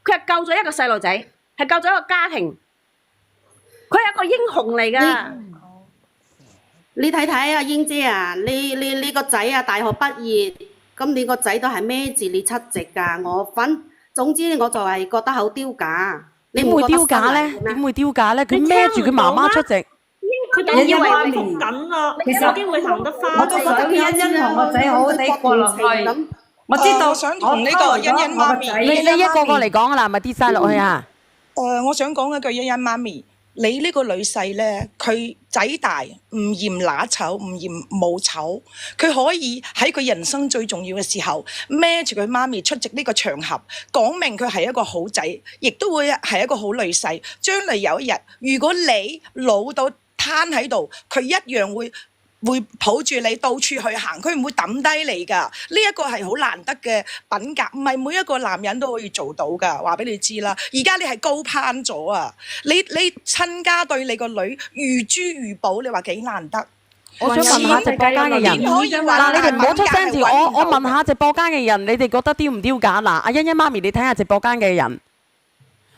佢係救咗一個細路仔，係救咗一個家庭。佢係一個英雄嚟㗎。你睇睇啊，英姐啊，你個仔啊，大學畢業，咁你個仔都係孭住你出席㗎。總之我就係覺得好丟架。你點會丟架咧？點會丟架咧？佢孭住佢媽媽出席。佢哋以為你復緊咯，其實有機會行得翻。我都想欣欣同個仔好好地過落去。我知道，我想同呢個欣欣媽咪，你一個個嚟講啦，咪跌晒落去啊！我想講一句欣欣媽咪，你呢個女婿咧，佢仔大唔嫌乸醜，唔嫌冇醜，佢可以喺佢人生最重要嘅時候孭住佢媽咪出席呢個場合，講明佢係一個好仔，亦都會係一個好女婿。將來有一日，如果你老到攤喺度，佢一樣會抱住你到處去行，佢唔會抌低你㗎。呢一個係好難得嘅品格，唔係每一個男人都可以做到㗎。話俾你知啦，而家你係高攀咗啊！你親家對你個女如珠如寶，你話幾難得？我想問下直播間嘅人，嗱，你哋唔好出聲字。我問下直播間嘅人，你哋覺得丟唔丟架？嗱，阿欣欣媽咪，你睇下直播間嘅人，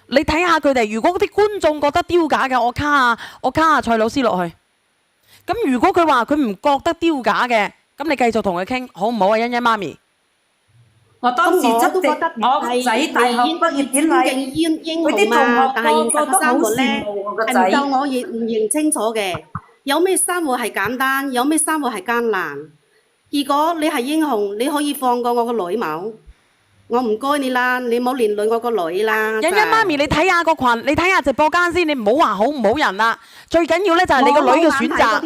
你睇下佢哋。如果啲觀眾覺得丟架嘅，我卡下蔡老師落去。咁如果佢話佢唔覺得丟架嘅，咁你繼續同佢傾，好唔好啊？欣欣媽咪，我當時都覺得我仔大學畢業典禮，佢啲同學但係個個都好羨慕我個仔。係唔夠我唔認清楚嘅，有咩生活係簡單，有咩生活係艱難。如果你係英雄，你可以放過我個女冇？我唔該你啦，你唔好連累我個女啦。欣欣媽咪，你睇下個群，你睇下直播間先，你唔好話好唔好人啦。最緊要咧就係你個女嘅選擇。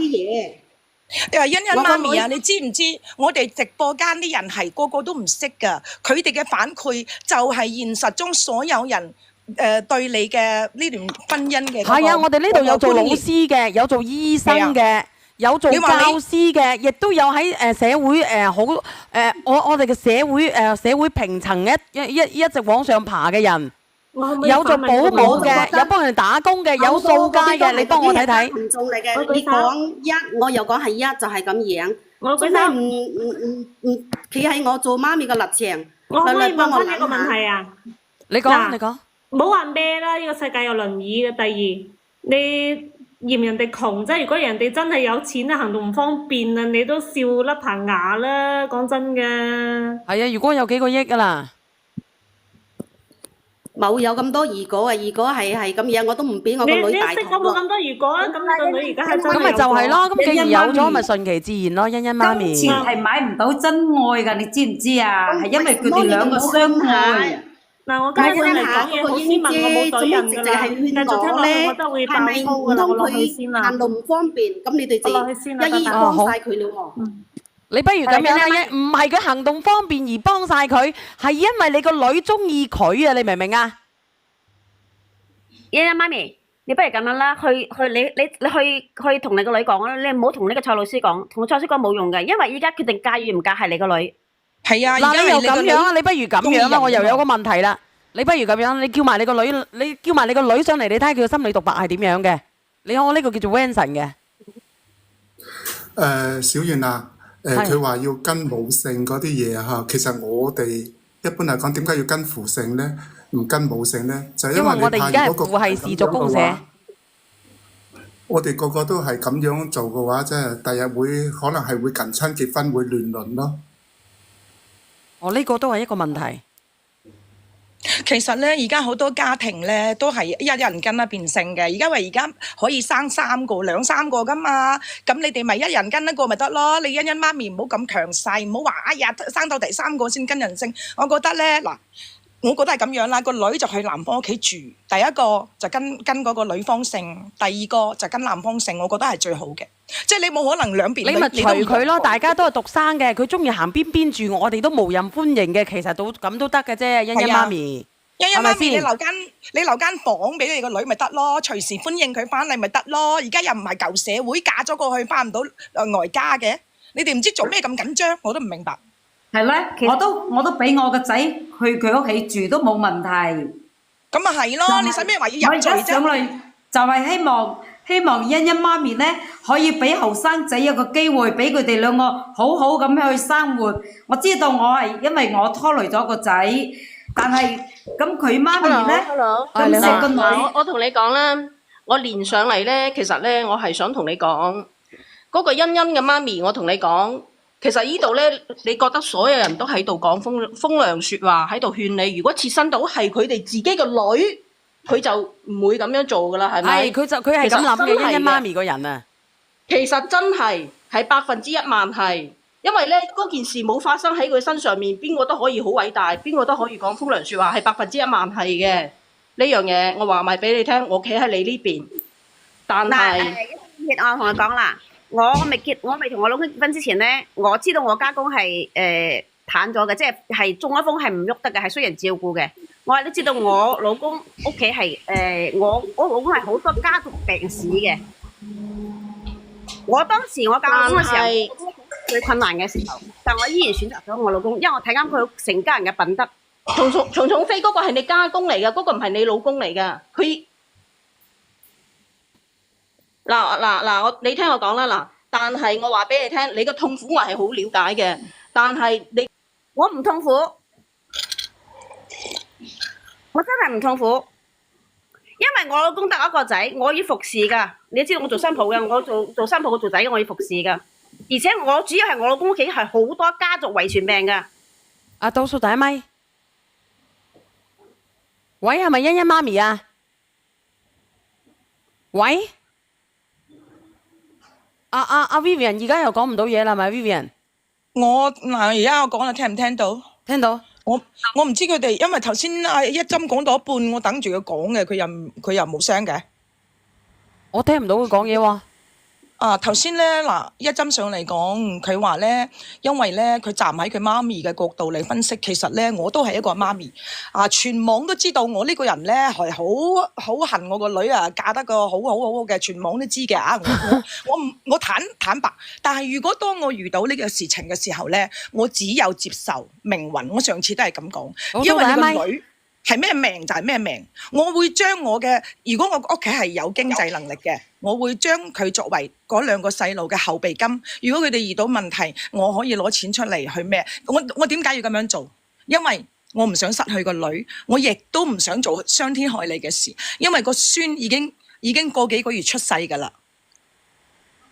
你話欣欣媽咪啊，你知唔知我哋直播間啲人係個個都唔識㗎？佢哋嘅反饋就係現實中所有人對你嘅呢段婚姻嘅。係啊，我哋呢度有做老師嘅，有做醫生嘅。有做教師嘅，亦都有喺社會好我哋嘅社會平層一直往上爬嘅人，有做保姆嘅，有幫人打工嘅，有掃街嘅，你幫我睇睇。群眾嚟嘅，你講一，我又講係一，就係咁樣。做咩唔企喺我做媽咪嘅立場？我可唔可以問翻一個問題啊？你講。唔好話咩啦，呢個世界有輪椅嘅。第二，你嫌人哋窮，即係如果人哋真係有錢咧，行動唔方便啊，你都笑甩棚牙啦！講真嘅。係啊，如果有幾個億㗎啦。冇有咁多如果啊！如果係咁樣，我都唔俾我個女大肚。你識咗冇咁多如果啊？咁你個女而家係真係有。咁咪就係咯，咁既然有咗，咪順其自然咯，欣欣媽咪。金錢係買唔到真愛㗎，你知唔知啊？係因為佢哋兩個相愛。嗱，我今日嚟講嘢好斯文，我冇對人㗎啦。繼續聽落去，我真係會爆粗㗎啦。我落去先啦。行路唔方便，咁你哋就一一幫晒佢了喎。你不如咁樣啦，唔係佢行動方便而幫晒佢，係因為你個女中意佢啊！你明唔明啊？欣欣媽咪，你不如咁樣啦，你去同你個女講啦，你唔好同呢個蔡老師講，同蔡老師講冇用嘅，因為依家決定嫁與唔嫁係你個女。係啊，嗱，你又咁樣啊？你不如咁樣啦，我又有個問題啦。你不如咁樣，你叫埋你個女上嚟，你睇下佢個心理獨白係點樣嘅。你看我呢個叫做 Vanson 嘅。小遠啊，佢話要跟母性嗰啲嘢嚇，其實我哋一般嚟講，點解要跟父性咧？唔跟母性咧，就係因為你怕如果個係氏族公社，我哋個個都係咁樣做嘅話，即係第日可能係會近親結婚會亂倫咯。呢個都係一個問題。其實咧，而家好多家庭咧都係一人跟一邊姓嘅。而家可以生兩三個噶嘛，咁你哋咪一人跟一個咪得咯。你欣欣媽咪唔好咁強勢，唔好話哎呀生到第三個先跟人姓。我覺得咧嗱。我覺得係咁樣啦，個女就去男方屋企住，第一個就跟嗰個女方姓，第二個就跟男方姓，我覺得係最好嘅。即係你冇可能兩邊你咪隨佢咯，大家都係獨生嘅，佢中意行邊住，我哋都無任歡迎嘅。其實咁都得嘅啫，欣欣媽咪。欣欣媽咪，你留間房俾你個女咪得咯，隨時歡迎佢翻嚟咪得咯。而家又唔係舊社會，嫁咗過去翻唔到外家嘅，你哋唔知做咩咁緊張，我都唔明白。係咧，我都俾我個仔去佢屋企住都冇問題。咁咪係咯，你使咩話要入罪啫？我而家上嚟就係希望欣欣媽咪咧可以俾後生仔一個機會，俾佢哋兩個好好咁樣去生活。我知道我係因為我拖累咗個仔，但係咁佢媽咪咧咁錫個女。我同你講啦，我連上嚟咧，其實咧我係想同你講嗰個欣欣嘅媽咪，我同你講。其實呢度咧，你覺得所有人都喺度講風涼説話，喺度勸你。如果切身到係佢哋自己個女，佢就唔會咁樣做噶啦，係咪？係，佢係咁諗嘅，欣欣媽咪個人啊。其實真係100%係，因為咧嗰件事冇發生喺佢身上面，邊個都可以好偉大，邊個都可以講風涼説話，係100%係嘅。呢樣嘢我話埋俾你聽，我企喺你呢邊，但係我同佢講啦。我未同我老公結婚之前咧，我知道我家公係癱咗嘅，即係中咗風係唔喐得嘅，係需要人照顧嘅。我係都知道我老公屋企係我老公係好多家族病史嘅。我當時我嫁老公嘅時候最困難嘅時候，但我依然選擇咗我老公，因為我睇啱佢成家人嘅品德。重飛嗰個係你家公嚟㗎，嗰個唔係你老公嚟㗎，佢。嗱，你聽我講啦，嗱，但係我話俾你聽，你個痛苦我係好了解嘅，但係我唔痛苦，我真係唔痛苦，因為我老公得一個仔，我要服侍噶，你知道我做新抱嘅，我做新抱我做仔，我要服侍噶，而且我主要係我老公屋企係好多家族遺傳病噶。阿倒數第一咪，喂，係咪欣欣媽咪啊？喂？阿 Vivian 而家又講唔到嘢啦，係咪 Vivian？而家我講啦，聽唔聽到？聽到。我唔知佢哋，因為頭先一針講到一半，我等住佢講嘅，佢又冇聲嘅。我聽唔到佢講嘢喎。頭先咧一針上嚟講，佢話咧，因為咧佢站喺佢媽咪嘅角度嚟分析，其實咧我都係一個媽咪。全網都知道我呢個人咧係好恨我個女嫁得個好嘅，全網都知嘅我坦白，但係如果當我遇到呢個事情嘅時候咧，我只有接受命運。我上次都係咁講，因為你個女係咩命就係咩命。我會將我嘅，如果我屋企係有經濟能力嘅，我會將佢作為嗰兩個細路嘅後備金。如果佢哋遇到問題，我可以攞錢出嚟去咩？我點解要咁樣做？因為我唔想失去個女，我亦都唔想做傷天害理嘅事。因為個孫已經過幾個月出世㗎啦。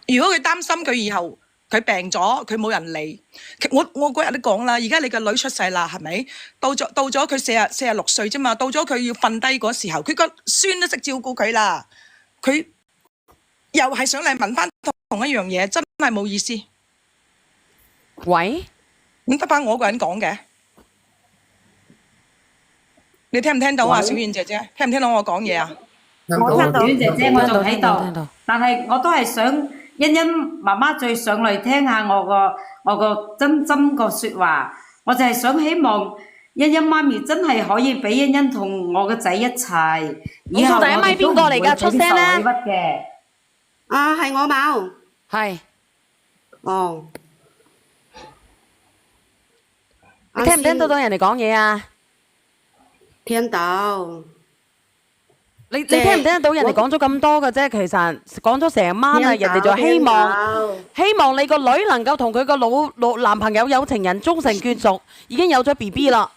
如果佢擔心佢以後佢病咗，佢冇人理。我嗰日都講啦，而家你個女出世啦，係咪？到咗佢46歲啫嘛，到咗佢要瞓低嗰時候，佢個孫都識照顧佢啦。佢又係上嚟問翻同一樣嘢，真係冇意思。喂，咁得翻我一個人講嘅，你聽唔聽到啊？小燕姐姐，聽唔聽到我講嘢啊？我聽到，小燕姐姐我仲喺度，但係我都係想欣欣媽媽最上嚟聽下我個真個説話，我就係想希望欣欣媽咪真係可以俾欣欣同我個仔一齊。以後我哋都唔會承受委屈嘅。係我冇。係。哦。你聽唔聽到人哋講嘢啊？聽到。你聽唔聽得到人哋講咗咁多嘅啫？其實講咗成晚啦，人哋就希望你個女能夠同佢個老男朋友有情人終成眷屬，已經有咗 BB 啦。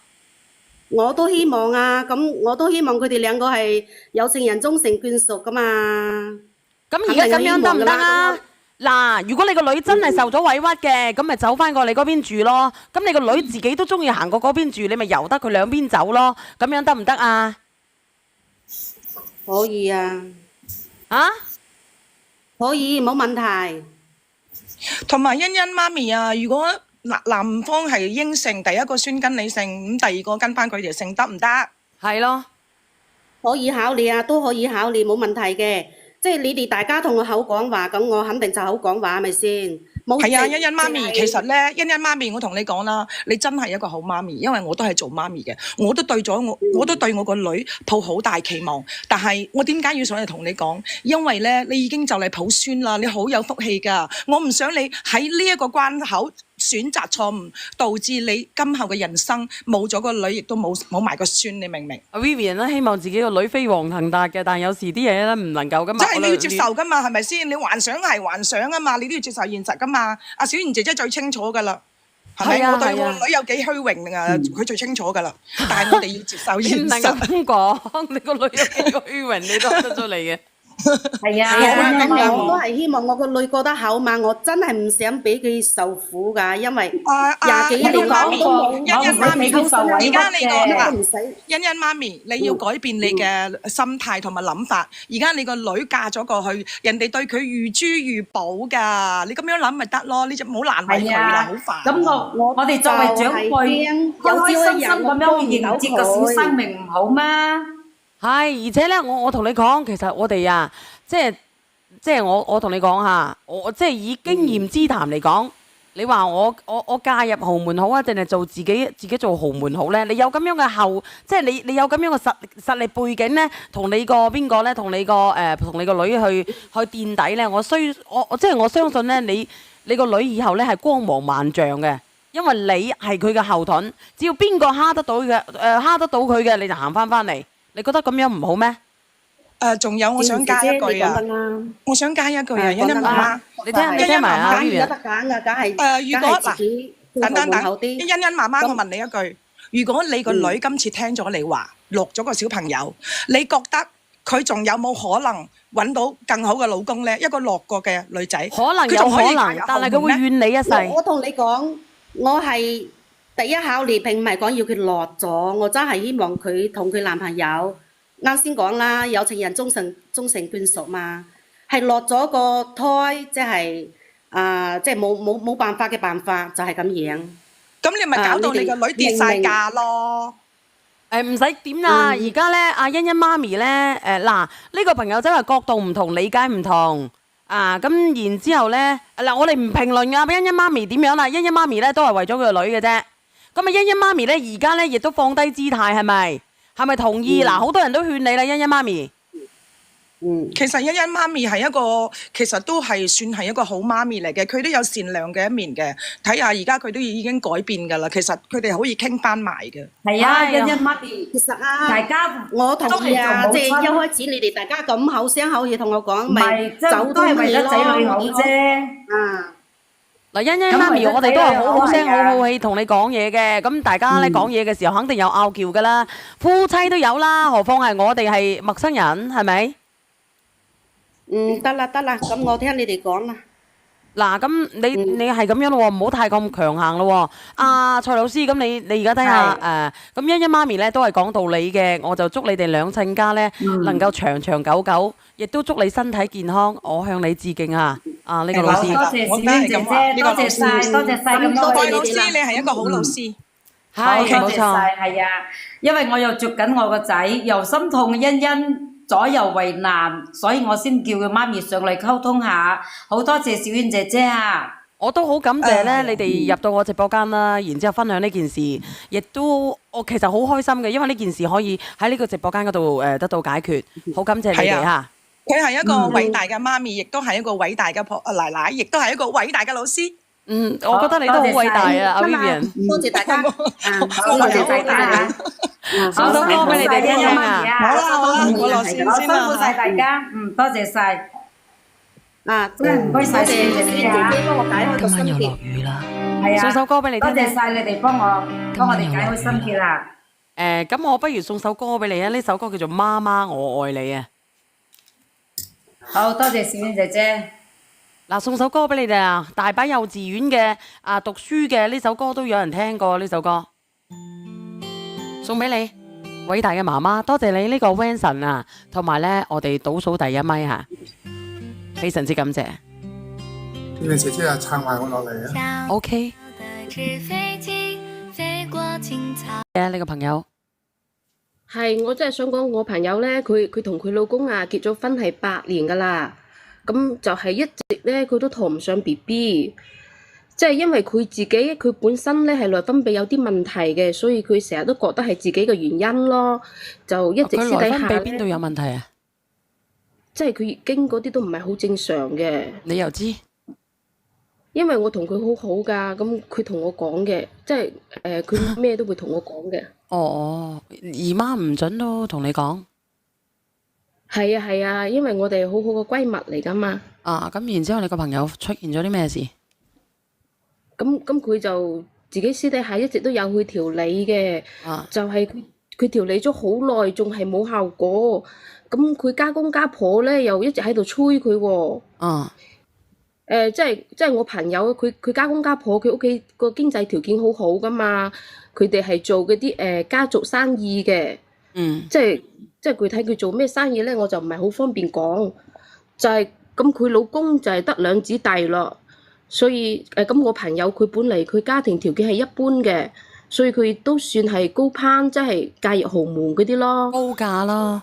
我都希望啊，咁我都希望佢哋兩個係有情人終成眷屬噶嘛。咁而家咁樣得唔得啊？嗱，如果你個女真係受咗委屈嘅，咁咪走翻過你嗰邊住咯。咁你個女自己都中意行過嗰邊住，你咪由得佢兩邊走咯。咁樣得唔得啊？可以啊。可以，冇問題。同埋欣欣媽咪啊，如果男方係應承第一個孫跟你姓，咁第二個跟翻佢條姓得唔得？係咯，可以考慮啊，都可以考慮，冇問題嘅。即係你哋大家同我口講話，咁我肯定就口講話，係咪先？係啊，欣欣媽咪，其實咧，欣欣媽咪，我同你講啦，你真係一個好媽咪，因為我都係做媽咪嘅，我都對我個女抱好大期望。但係我點解要上嚟同你講？因為咧，你已經就嚟抱孫啦，你好有福氣㗎，我唔想你喺呢一個關口選擇錯誤，導致你今後嘅人生冇咗個女，亦都冇埋個孫，你明唔明？阿 Vivian 咧，希望自己個女飛黃騰達嘅，但係有時啲嘢咧唔能夠噶嘛。即係你要接受噶嘛，係咪先？你幻想係幻想啊嘛，你都要接受現實噶嘛。阿小妍姐姐最清楚噶啦，係咪？我對我女有幾虛榮啊，佢最清楚噶啦。但係我哋要接受現實。唔能夠咁講，你個女有幾虛榮，你都得出嚟嘅。係啊，咁我都係希望我個女過得好嘛，我真係唔想俾佢受苦㗎，因為廿幾年我都冇，欣欣媽咪，而家你個都唔使。欣欣媽咪，你要改變你嘅心態同埋諗法。而家你個女嫁咗過去，人哋對佢如珠如寶㗎，你咁樣諗咪得咯？你就唔好難為佢啦，好煩。咁我哋作為長輩，開開心心咁樣迎接個小生命唔好咩？係，而且咧，我同你講，其實我哋啊，即係我同你講下，我即係以經驗之談嚟講，你話我嫁入豪門好啊，定係做自己做豪門好咧？你有咁樣嘅即係你有咁樣嘅實力背景咧，同你個邊個咧，同你個女去墊底咧，我相信咧，你個女以後咧係光芒萬丈嘅，因為你係佢嘅後盾，只要邊個蝦得到佢嘅，你就行翻嚟。你覺得咁樣唔好咩？仲有我想加一句啊！我想加一句啊，欣欣媽媽，你聽埋啊！有得揀㗎，梗係如果自己等，欣欣媽媽，我問你一句：如果你個女今次聽咗你話，落咗個小朋友，你覺得佢仲有冇可能揾到更好嘅老公咧？一個落過嘅女仔，可能有可能，但係佢會怨你一世。我同你講，我係。第一考慮並唔係講要佢落咗，我真係希望佢同佢男朋友啱先講啦，有情人終成眷屬嘛，係落咗個胎，即係即係冇辦法嘅辦法，就係咁樣。咁你咪搞到你個女跌晒價咯？唔使點啦，而家咧，阿欣欣媽咪咧，呢個朋友真係角度唔同，理解唔同。咁然之後咧，我哋唔評論㗎，欣欣媽咪點樣啦？欣欣媽咪咧都係為咗佢個女嘅啫。咁啊，欣欣媽咪咧，而家咧亦都放低姿態，係咪同意？好多人都勸你啦，欣欣媽咪。其實欣欣媽咪係一個，其實都係算係一個好媽咪嚟嘅，佢都有善良嘅一面嘅。睇下而家佢都已經改變㗎啦，其實佢哋可以傾翻埋嘅。係啊，欣欣媽咪，其實啊，大家我同意啊，即係一開始你哋大家咁口聲口語同我講，咪走都係為咗仔女好啫。嗱，欣欣媽咪，我哋都係好好聲、好好氣同你講嘢嘅。咁大家咧講嘢嘅時候，肯定有拗撬噶啦，夫妻都有啦，何況係我哋係陌生人，係咪？得啦，咁我聽你哋講啦。嗱，咁你係咁樣咯喎，唔好太咁強硬咯喎。蔡老師，咁你而家睇下咁欣欣媽咪咧都係講道理嘅，我就祝你哋兩親家咧能夠長長久久，亦都祝你身體健康。我向你致敬啊！呢個老師，多謝小娟姐姐，多謝晒咁多位老師，你係一個好老師。係，冇錯，係啊，因為我又捉緊我個仔，又心痛欣欣。左右為難，所以我先叫佢媽咪上嚟溝通下。好多謝小娟姐姐啊！我都好感謝咧，你哋入到我直播間啦，然之後分享呢件事，亦都我其實好開心嘅，因為呢件事可以喺呢個直播間嗰度得到解決。好感謝你哋嚇！佢係一個偉大嘅媽咪，亦都係一個偉大嘅奶奶，亦都係一個偉大嘅老師。我覺得你都好偉大啊，阿 Vivian。多謝大家，多謝大家。送首歌俾你哋聽啊！好啦，我落線先啦。辛苦晒大家，多謝晒。真係唔該晒謝謝你啊！幫我解開個心結。今晚又落雨啦。係啊，送首歌俾你聽。多謝晒你哋幫我哋解開心結啦。咁我不如送首歌俾你啊！呢首歌叫做《媽媽我愛你》啊。好多謝小娟姐姐。送首歌俾你哋啊！大把幼稚園嘅讀書嘅呢首歌都有人聽過呢首歌。送俾你，偉大嘅媽媽，多謝你呢個 Vincent 啊，同埋咧我哋倒數第一咪嚇，非常之感謝。你姐姐啊，撐埋我落嚟啊 ！OK。呢個朋友係我真係想講，我朋友咧，佢同佢老公啊結咗婚係8年噶啦，咁就係一直咧佢都陀唔上 BB。即係因為佢自己佢本身咧係內分泌有啲問題嘅，所以佢成日都覺得係自己嘅原因咯，就一直私底下咧。佢內分泌邊度有問題啊？即係佢月經嗰啲都唔係好正常嘅。你又知？因為我同佢好好㗎，咁佢同我講嘅，即係佢咩都會同我講嘅。哦，姨媽唔準都同你講。係啊，因為我哋好好嘅閨蜜嚟㗎嘛。咁然之後你個朋友出現咗啲咩事？咁佢就自己私底下一直都有去調理嘅，就係佢佢調理咗好耐，仲係冇效果。咁佢家公家婆咧又一直喺度催佢喎。即係我朋友，佢家公家婆，佢屋企個經濟條件好好噶嘛，佢哋係做嗰啲家族生意嘅。即係具體佢做咩生意咧，我就唔係好方便講。就係咁，佢老公就係得兩子弟咯，所以咁我朋友佢本嚟佢家庭條件係一般嘅，所以佢都算係高攀，即係嫁入豪門嗰啲咯。高價咯。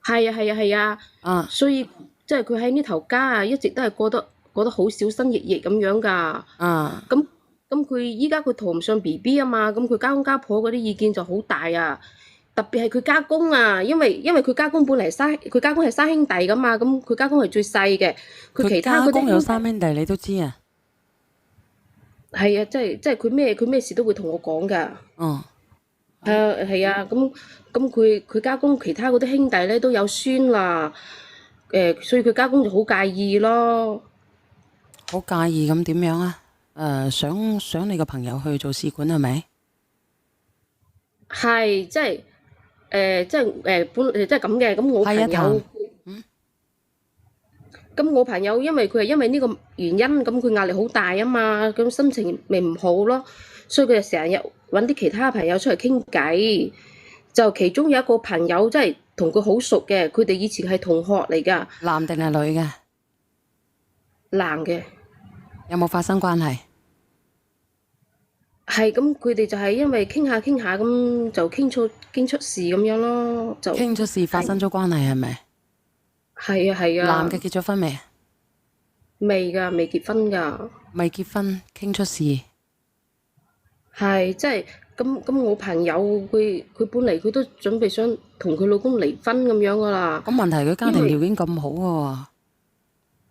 係啊。所以即係佢喺呢頭家啊，一直都係過得好小心翼翼咁樣噶。咁佢依家佢陀唔上 BB 啊嘛，咁佢家公家婆嗰啲意見就好大啊。特別係佢家公啊，因為佢家公本嚟佢家公係生兄弟噶嘛，咁佢家公係最細嘅，佢其他嗰啲家公有三兄弟，你都知啊？係啊，即係佢咩事都會同我講噶。係啊，咁佢家公其他嗰啲兄弟咧都有孫啦，所以佢家公就好介意咯。好介意咁點樣啊？想你個朋友去做試管係咪？係，即係咁嘅。咁我朋友，咁我朋友因為佢係因為呢個原因，咁佢壓力好大啊嘛，咁心情咪唔好咯，所以佢就成日揾啲其他朋友出嚟傾偈。就其中有一個朋友即係同佢好熟嘅，佢哋以前係同學嚟㗎。男定係女嘅？男嘅。有冇發生關係？係咁，佢哋就係因為傾下咁就傾出事咁樣咯，就傾出事發生咗關係係咪？係啊。男嘅結咗婚未？未㗎，未結婚㗎。未結婚傾出事。係即係咁，我朋友佢本嚟佢都準備想同佢老公離婚咁樣㗎啦。咁問題佢家庭條件咁好喎。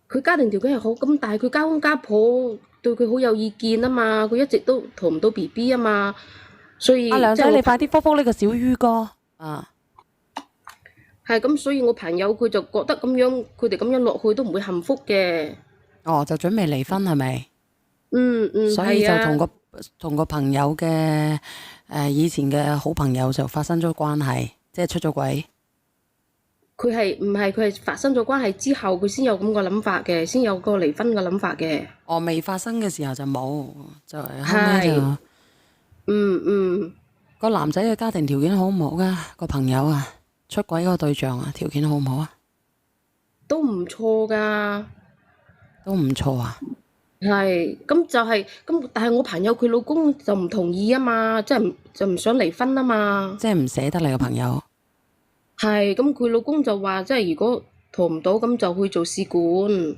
佢家庭條件係好，咁但係佢家公家婆對佢好有意見啊嘛，佢一直都陀唔到 BB 啊嘛，所以阿梁仔，你快啲覆呢個小於哥啊！係咁，所以我朋友佢就覺得咁樣，佢哋咁樣落去都唔會幸福嘅。就準備離婚係咪？所以就同個朋友嘅以前嘅好朋友就發生咗關係，即係出咗軌。佢係發生咗關係之後，佢先有咁個諗法嘅，先有個離婚嘅諗法嘅。未發生嘅時候就冇，就係後尾就。個男仔嘅家庭條件好唔好噶？個朋友啊，出軌嗰個對象啊，條件好唔好啊？都唔錯噶。都唔錯啊。係，咁就係咁，但係我朋友佢老公就唔同意啊嘛，即係就唔想離婚啊嘛。即係唔捨得你個朋友。係，咁佢老公就話，即係如果陀唔到，咁就去做試管，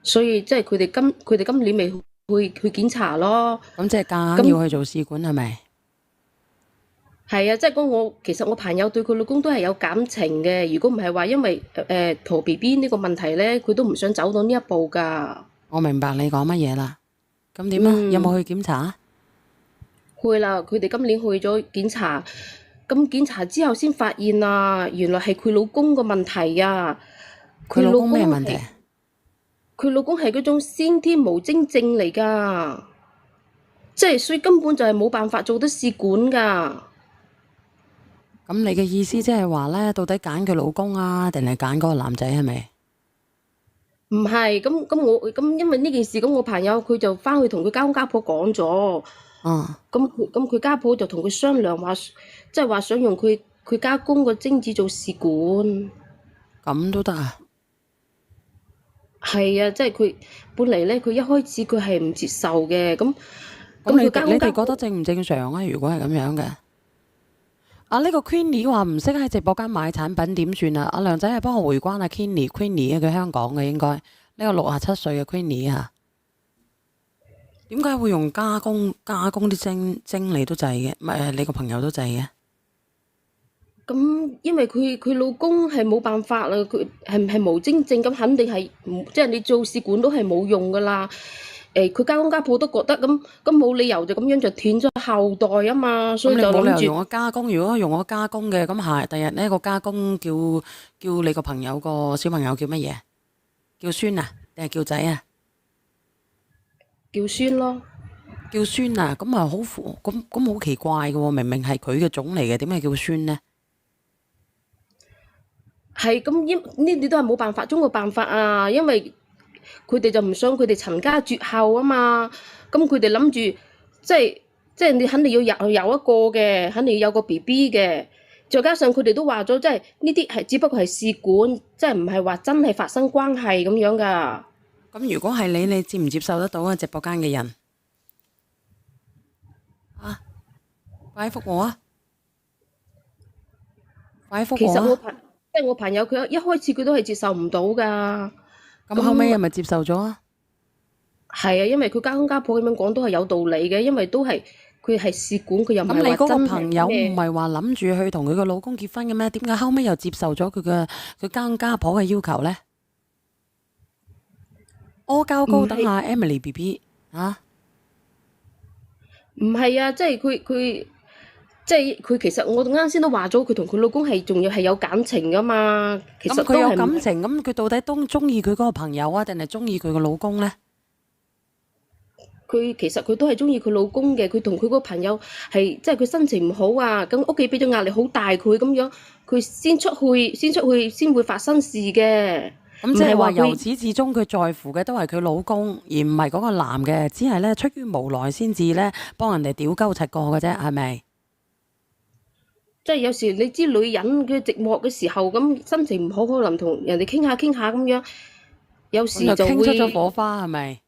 所以即係佢哋今年咪去檢查咯。咁即係夾硬要去做試管係咪？係啊，即係其實我朋友對佢老公都係有感情嘅。如果唔係話因為陀 BB 呢個問題咧，佢都唔想走到呢一步㗎。我明白你講乜嘢啦。咁點啊？有冇去檢查？去啦，佢哋今年去咗檢查。咁檢查之後先發現啊，原來係佢老公個問題啊！佢老公咩問題？佢老公係嗰種先天無精症嚟㗎，即係所以根本就係冇辦法做得試管㗎。咁你嘅意思即係話咧，到底揀佢老公啊，定係揀嗰個男仔係咪？唔係，咁因為呢件事，咁我朋友佢就翻去同佢家公家婆講咗。咁佢家婆就同佢商量話，即係話想用佢家公個精子做試管。咁都得啊？係啊，即係佢本嚟咧，佢一開始佢係唔接受嘅。咁你哋覺得正唔正常啊？如果係咁樣嘅，呢個 Queenie 話唔識喺直播間買產品點算啊？阿梁仔係幫我回關啊 Queenie 啊，佢香港嘅應該呢個67歲嘅 Queenie 啊。點解會用加工啲精你都制嘅？唔係你個朋友都制嘅？咁因為佢老公係冇辦法啦，佢係無精症，咁肯定係即係你做試管都係冇用噶啦。佢家公家婆都覺得咁冇理由就咁樣就斷咗後代啊嘛，所以就諗住。咁你冇理由用我加工，如果用我加工嘅，咁第日呢個加工叫你個朋友個小朋友叫乜嘢？叫孫啊，定係叫仔啊？叫孫咯。叫孫啊，咁啊好咁好奇怪嘅喎，明明係佢嘅種嚟嘅，點解叫孫呢？係咁，呢啲都係冇辦法中嘅辦法啊，因為佢哋就唔想佢哋陳家絕後啊嘛。咁佢哋諗住，即係你肯定要有一個嘅，肯定要有個 BB 嘅。再加上佢哋都話咗，即係呢啲係只不過係試管，即係唔係話真係發生關係咁樣噶。咁如果係你接唔接受得到啊？直播間嘅人啊，快覆我啊！快覆其實我啊！即係我朋友，佢一開始佢都係接受唔到噶。咁後尾係咪接受咗啊？係啊，因為佢家公家婆咁樣講都係有道理嘅，因為都係佢係試管，佢又唔係話真係咩。咁你嗰個朋友唔係話諗住去同佢個老公結婚嘅咩？點解後尾又接受咗佢家公家婆嘅要求咧？阿膠高等下 Emily BB 啊？唔係啊，即係佢其實我啱先都話咗，佢同佢老公係仲要係有感情噶嘛。其實咁佢有都係唔感情，咁佢到底都中意佢嗰個朋友啊，定係中意佢個老公咧？其實佢都係中意佢老公嘅，佢同佢嗰個朋友係即係佢心情唔好啊，咁屋企俾咗壓力好大佢咁樣，佢先出去先會發生事嘅。咁即係話由佢始至終佢在乎嘅都係佢老公，而唔係嗰個男嘅，只係咧出於無奈先至咧幫人哋屌鳩柒過嘅啫，係咪？即係有時你知女人佢寂寞嘅時候咁心情唔好，可能同人哋傾下咁樣，有時就就會傾出咗火花，係咪？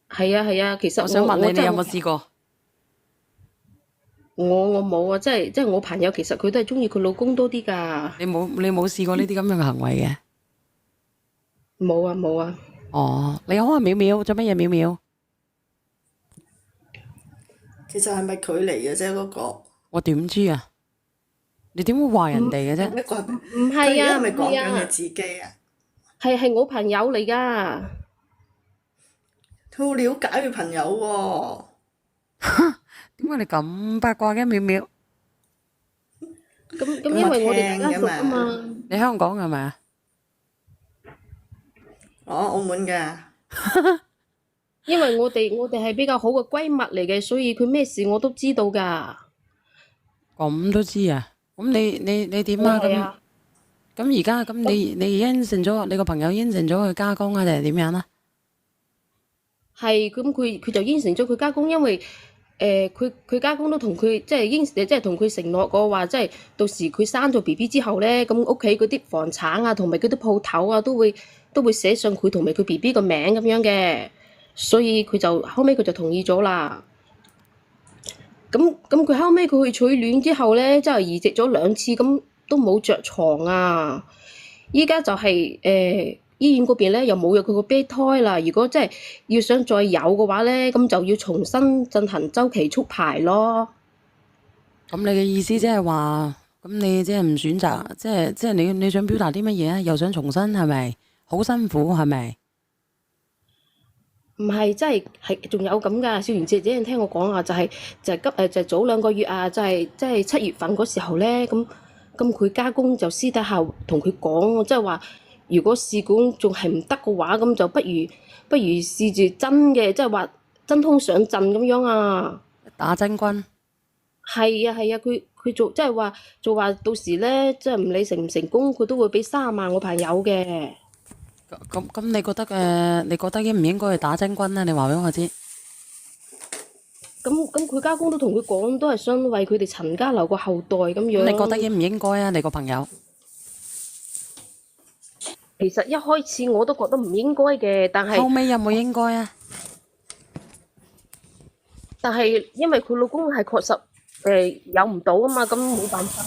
係啊，其實我想問你，真係你有冇試過？我冇啊，即係我朋友其實佢都係中意佢老公多啲㗎。你冇試過呢啲咁樣嘅行為嘅？冇啊。哦，你好啊，淼淼，做乜嘢？淼淼，其實係咪佢嚟嘅啫？嗰個我點知啊？你點會話人哋嘅啫？一個係唔係啊，佢而家係咪講唔係啊緊佢自己啊？係我朋友嚟㗎。佢好了解佢朋友喎。點解你咁八卦嘅，淼淼？咁因為我哋大家熟啊嘛。你香港係咪啊？我澳門㗎。因為我哋係比較好嘅閨蜜嚟嘅，所以佢咩事我都知道㗎。咁都知啊？咁你點啊？係啊咁而家咁你應承咗你個朋友應承咗佢家公啊，定係點樣啊？係咁，佢就應承咗佢家公，因為佢家公都同佢即係同佢承諾過話，即係到時佢生咗 BB 之後咧，咁屋企嗰啲房產啊，同埋嗰啲鋪頭啊，都會寫上佢同埋佢 BB 個名咁樣嘅，所以後尾佢就同意咗啦。咁佢後尾佢去取卵之後咧，即係移植咗2次，咁都冇着床啊！依家就係醫院嗰邊咧又冇咗佢個胚胎啦。如果真係要想再有嘅話咧，咁就要重新進行週期促排咯。咁你嘅意思即係話，咁你即係唔選擇，即係你想表達啲乜嘢啊？又想重新係咪？好辛苦係咪？唔係，真係仲有咁噶，少賢姐姐聽我講啊，就係早2個月啊，即係7月份嗰時候咧，咁佢家公就私底下同佢講，即係話如果試管仲係唔得嘅話，咁就不如試住真嘅，即係話真空上陣咁樣啊。打真軍。係啊，佢做即係話到時咧，即係唔理成唔成功，佢都會俾30萬我朋友嘅。咁你覺得應唔應該去打真軍咧？你話俾我知。咁佢家公都同佢講，都係想為佢哋陳家留個後代咁樣。你覺得應唔應該啊？你個朋友？其實一開始我都覺得唔應該嘅，但係後尾有冇應該啊？但係因為佢老公係確實有唔到啊嘛，咁冇辦法。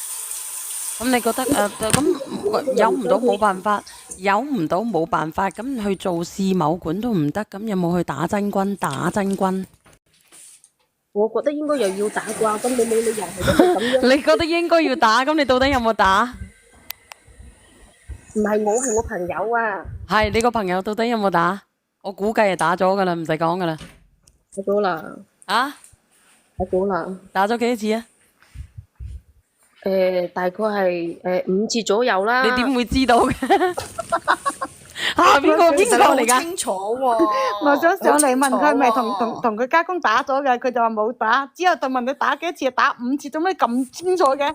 咁你覺得咁有唔到冇辦法，咁去做試某管都唔得，咁有冇去打真軍？我覺得應該又要打啩，咁你冇理由係咁樣。你覺得應該要打，咁你到底有冇打？唔係我，係我朋友啊。係你個朋友到底有冇打？我估計係打咗噶啦，唔使講噶啦。打咗啦。啊？打咗啦。打咗幾多次啊？大概係5次左右啦。你點會知道嘅？邊個嚟㗎？清楚喎。我想上嚟問佢係咪同佢家公打咗嘅，佢就話冇打。之後就問佢打幾多次，打5次，做咩咁清楚嘅？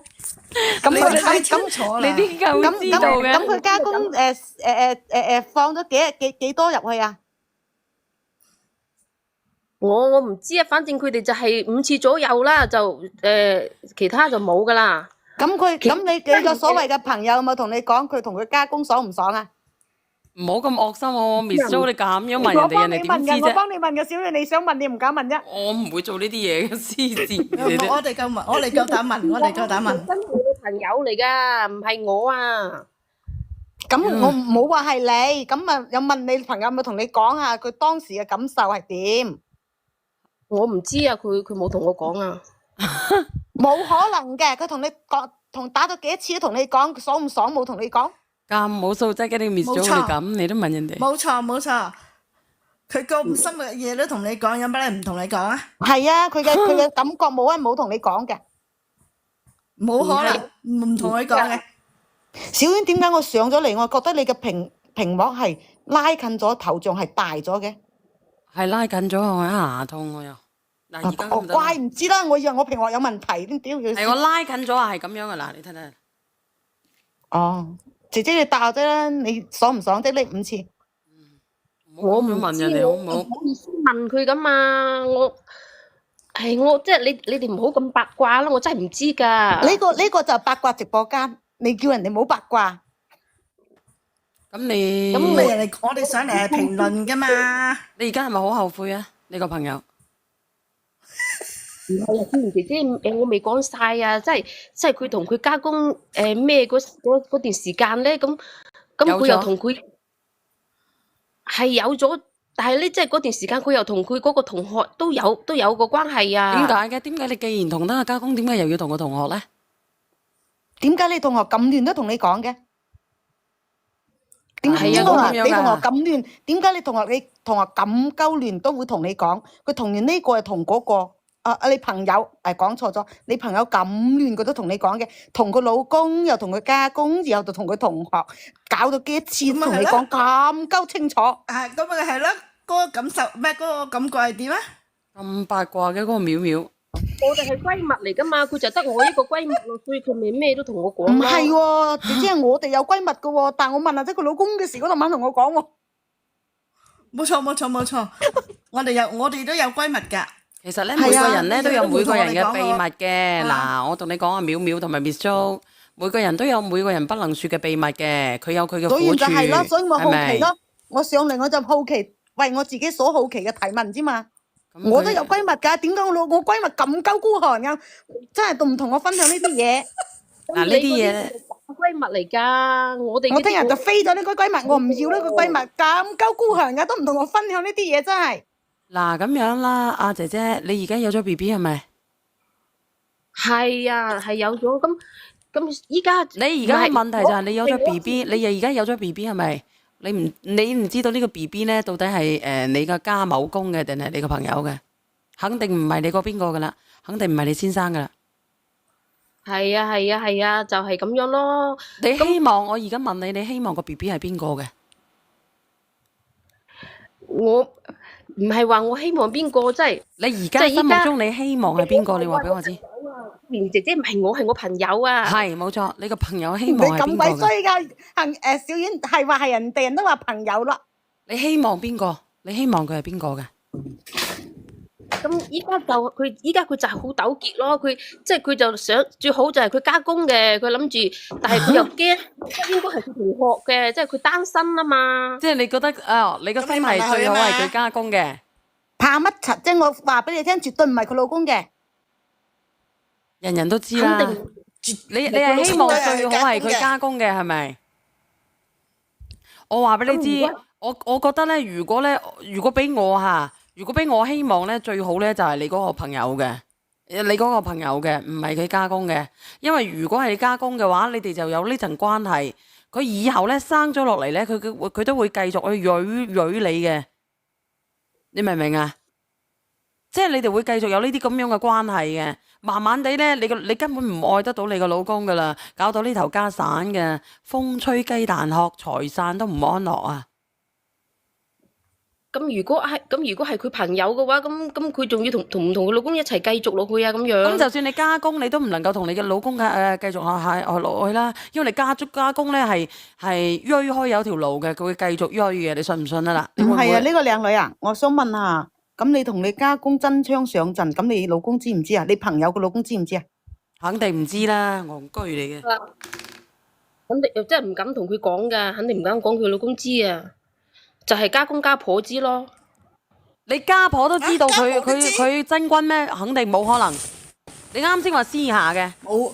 咁你太清楚啦。你啲夠知道嘅。咁佢家公放咗幾多入去啊？我唔知啊，反正佢哋就係5次左右啦，就其他就冇噶啦。咁你個所謂嘅朋友有冇同你講佢同佢家公爽唔爽啊？唔好咁惡心喎，Miss Jo，你咁樣問人哋，人哋點知啫？我幫你問嘅，小你想問你唔敢問啫。我唔會做呢啲嘢嘅，黐線。我哋夠膽問，我哋夠膽問。真係我朋友嚟噶，唔係我啊。咁我冇話係你，咁啊有問你朋友有冇同你講下佢當時嘅感受係點？我唔知啊，佢冇同我講啊。冇可能嘅，佢同你講，同打咗幾多次都同你講，爽唔爽冇同你講。咁冇素質嘅你 Miss Jo，你咁你都問人哋？冇錯，佢咁深嘅嘢都同你講，有乜你唔同你講啊？係啊，佢嘅感覺冇同你講嘅，冇可能唔同佢講嘅。小婉，點解我上咗嚟，我覺得你嘅屏幕係拉近咗，頭像係大咗嘅？係拉近咗，我牙痛我又。嗱，而家怪唔知啦，我以為我屏幕有問題，點屌佢？係我拉近咗啊，係咁樣噶嗱，你睇睇。哦，姐姐你答啫啦，你爽唔爽啫？呢5次。我唔問人哋好唔好？唔好意思問佢噶嘛，我即係你哋唔好咁八卦啦，我真係唔知噶。呢個就係八卦直播間，你叫人哋唔好八卦。咁你人哋我哋上嚟係評論噶嘛？你而家係咪好後悔啊？你個朋友？唔係啊，姐姐，我未講晒啊，即係佢同佢家公咩嗰段時間咧，咁佢又同佢係有咗，但係咧即係嗰段時間佢又同佢嗰個同學都有個關係啊。點解嘅？點解你既然同得個家公，點解又要同個同學咧？點解你同學咁亂都同你講嘅？點解你同學咁亂？點解你同學咁鳩亂都會同你講？佢同完呢個又同嗰個。你朋友講錯咗，你朋友咁亂佢都同你講嘅，同佢老公又同佢家公，然後就同佢同學，搞到幾次同你講咁鳩清楚。咁咪係咯，嗰個感受咩？嗰個感覺係點啊？咁八卦嘅嗰個淼淼。我哋係閨蜜嚟噶嘛，佢就得我一個閨蜜咯，所以佢咪咩都同我講。唔係喎，姐姐我哋有閨蜜嘅喎，但我問下即佢老公嘅事，嗰度唔肯同我講喎。冇錯，我哋都有閨蜜㗎。其實咧，每個人咧都有每個人嘅秘密嘅。嗱，我同你講啊，淼淼同埋 Miss Jo，每個人都有每個人不能説嘅秘密嘅，佢有佢嘅苦處，所以就係咯，所以我好奇咯。係咪？我上嚟我就好奇，為我自己所好奇嘅提問之嘛。我都有閨蜜㗎，點解我閨蜜咁鳩孤寒㗎？真係都唔同我分享呢啲嘢。嗱，呢啲嘢閨蜜嚟㗎，我聽日就飛咗呢個閨蜜，我唔要呢個閨蜜，咁鳩孤寒㗎，都唔同我分享呢啲嘢，真係。嗱咁樣啦，阿姐姐，你而家有咗 BB 係咪？係啊，係有咗。咁依家你而家嘅問題就係你有咗 BB，你而家有咗 BB 係咪？你唔知道呢個 BB 咧，到底係你嘅家某公嘅定係你個朋友嘅？肯定唔係你嗰邊個噶啦，肯定唔係你先生噶啦。係啊，就係咁樣咯。你希望我而家問你，你希望個 BB 係邊個嘅？我唔係話我希望邊個，即係你而家心目中你希望係邊個？你話俾我知。連姐姐唔係我，係我朋友啊。係冇錯，你個朋友希望係邊個嘅？你咁鬼衰㗎，小婉係話係人哋人都話朋友啦。你希望邊個？你希望佢係邊個嘅？咁依家佢就係好糾結咯，佢就想最好就係佢家公嘅，佢諗住，但係佢又驚應該係佢同學嘅，即係佢單身啊嘛。即係你覺得你個 friend 係最好係佢家公嘅，怕乜柒啫？我話俾你聽，絕對唔係佢老公嘅，人人都知啦。你係希望最好係佢家公嘅係咪？我話俾你知，我覺得咧，如果俾我嚇。如果俾我希望咧，最好咧就係你嗰個朋友嘅，唔係佢家公嘅。因為如果係家公嘅話，你哋就有呢層關係。佢以後咧生咗落嚟咧，佢都會繼續去養你嘅。你明唔明啊？即係你哋會繼續有呢啲咁樣嘅關係嘅。慢慢地咧，你根本唔愛得到你個老公噶啦，搞到呢頭家散嘅，風吹雞蛋殼，財散都唔安樂啊！如果係佢朋友嘅話，咁佢仲要同佢老公一齊繼續落去啊咁樣。咁就算你加工，你都唔能夠同你嘅老公繼續落去啦，因為你加工咧係鋥開有條路嘅，佢會繼續鋥嘅，你信唔信啊啦？唔係啊，呢個靚女啊，我想問下，咁你同你家公真槍上陣，咁你老公知唔知啊？你朋友嘅老公知唔知啊？肯定唔知啦，戇居嚟嘅。肯定真係唔敢同佢講㗎，肯定唔敢講佢老公知啊，就係家公家婆知咯。你家婆都知道佢真君咩？肯定冇可能。你啱先話私下嘅，冇。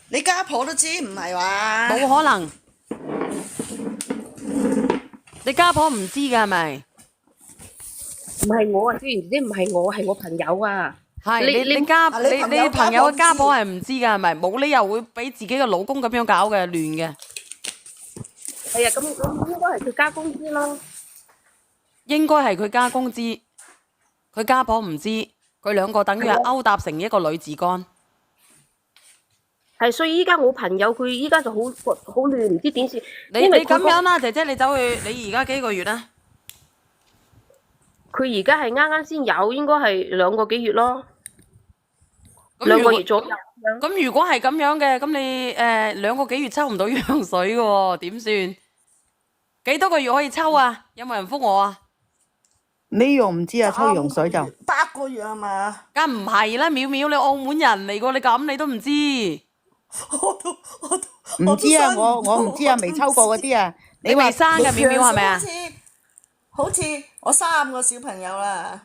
你家婆都知，唔係話？冇可能。你家婆唔知㗎係咪？唔係我啊，雖然唔係我，係我朋友啊。係你朋友嘅家婆係唔知㗎係咪？冇理由會俾自己嘅老公咁樣搞嘅，亂嘅。係啊，咁應該係佢家公知咯。應該係佢家公知，佢家婆唔知，佢兩個等於係勾搭成一個女子乾。係，所以依家我朋友佢依家就好亂，唔知點算。你咁樣啦，姐姐，你走去，你而家幾個月啦？佢而家係啱先有，應該係2個幾月咯。2個月左右。咁如果係咁樣嘅，咁你2個幾月抽唔到羊水嘅喎，點算？幾多個月可以抽啊？有冇人覆我啊？呢樣唔知啊，抽羊水就8個月係嘛？梗唔係啦，淼淼你澳門人嚟㗎，你咁你都唔知？唔知啊，我唔知啊，未抽過嗰啲啊。你未生嘅淼淼係咪啊？好似我3個小朋友啦。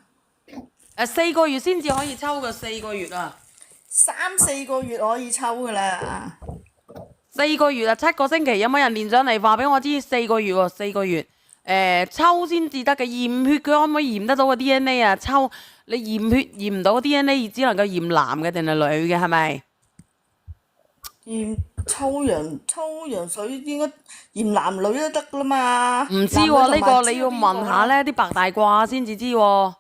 4個月先至可以抽嘅，4個月啊。3、4個月可以抽噶啦。4個月啊，7個星期，有冇人連上嚟話俾我知？4個月喎，4個月，抽先至得嘅，驗血佢可唔可以驗得到個 DNA 啊？抽你驗血驗唔到 DNA， 只能夠驗男嘅定係女嘅係咪？抽羊水應該驗男女都得啦嘛。唔知喎，呢個你要問下呢啲白大褂先至知喎。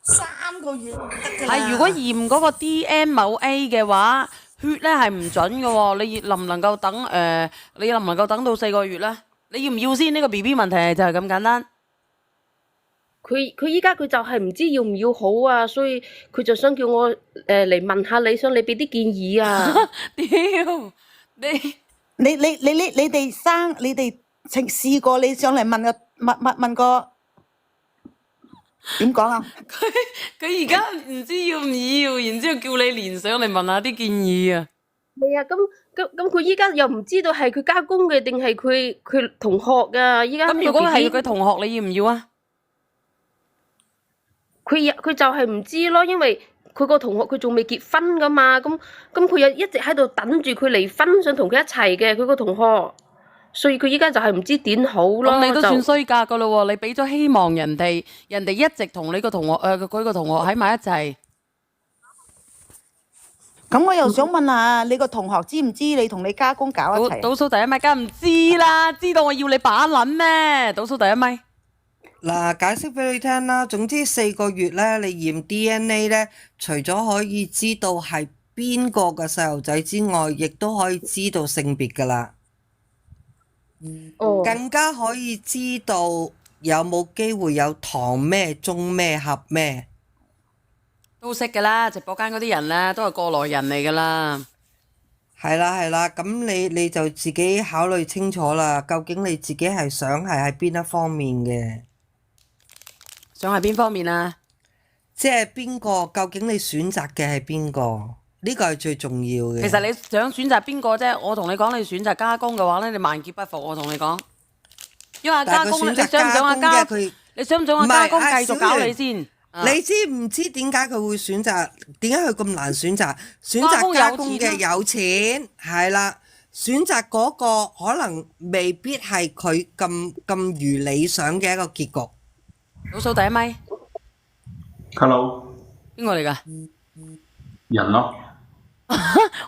3個月得㗎啦。係如果驗嗰個 DNA 某 A 嘅話，血咧係唔準嘅喎。你能唔能夠等你能唔能夠等到4個月咧？你要唔要先？呢個 BB 問題就係咁簡單。佢依家佢就係唔知要唔要好啊，所以佢就想叫我嚟問下你，想你俾啲建議啊。屌你哋生你哋試過你上嚟問個點講啊？佢而家唔知要唔要，然之後叫你連上嚟問下啲建議啊。係啊，咁佢依家又唔知道係佢家公嘅定係佢同學啊？依家咁如果係佢同學，你要唔要啊？佢就係唔知咯，因為佢個同學佢仲未結婚噶嘛，咁佢又一直喺度等住佢離婚，想同佢一齊嘅佢個同學，所以佢依家就係唔知點好咯。咁你都算衰格噶咯喎！你俾咗希望人哋一直同你個同學佢個同學喺埋一齊。咁我又想問下你個同學知唔知你同你家公搞一齊？倒數第一咪梗唔知啦，知道我要你把撚咩？倒數第一咪。嗱，解釋俾你聽啦。總之4個月咧，你驗 DNA 咧，除咗可以知道係邊個嘅細路仔之外，亦都可以知道性別噶啦。更加可以知道有冇機會有堂咩、中咩、合咩。都識噶啦，直播間嗰啲人咧都係過來人嚟噶啦。係啦，咁你就自己考慮清楚啦。究竟你自己係想係喺邊一方面嘅？想係邊方面啊？即係邊個？究竟你選擇嘅係邊個？呢個係最重要嘅。其實你想選擇邊個啫？我同你講，你選擇家公嘅話咧，你萬劫不復。我同你講，因為家公，你想唔想阿家？你想唔想阿家公繼續搞你先？你知唔知點解佢會選擇？點解佢咁難選擇？選擇家公嘅有錢係啦，選擇嗰個可能未必係佢咁如理想嘅一個結局。倒數第一咪 ，Hello， 邊個嚟㗎？人咯。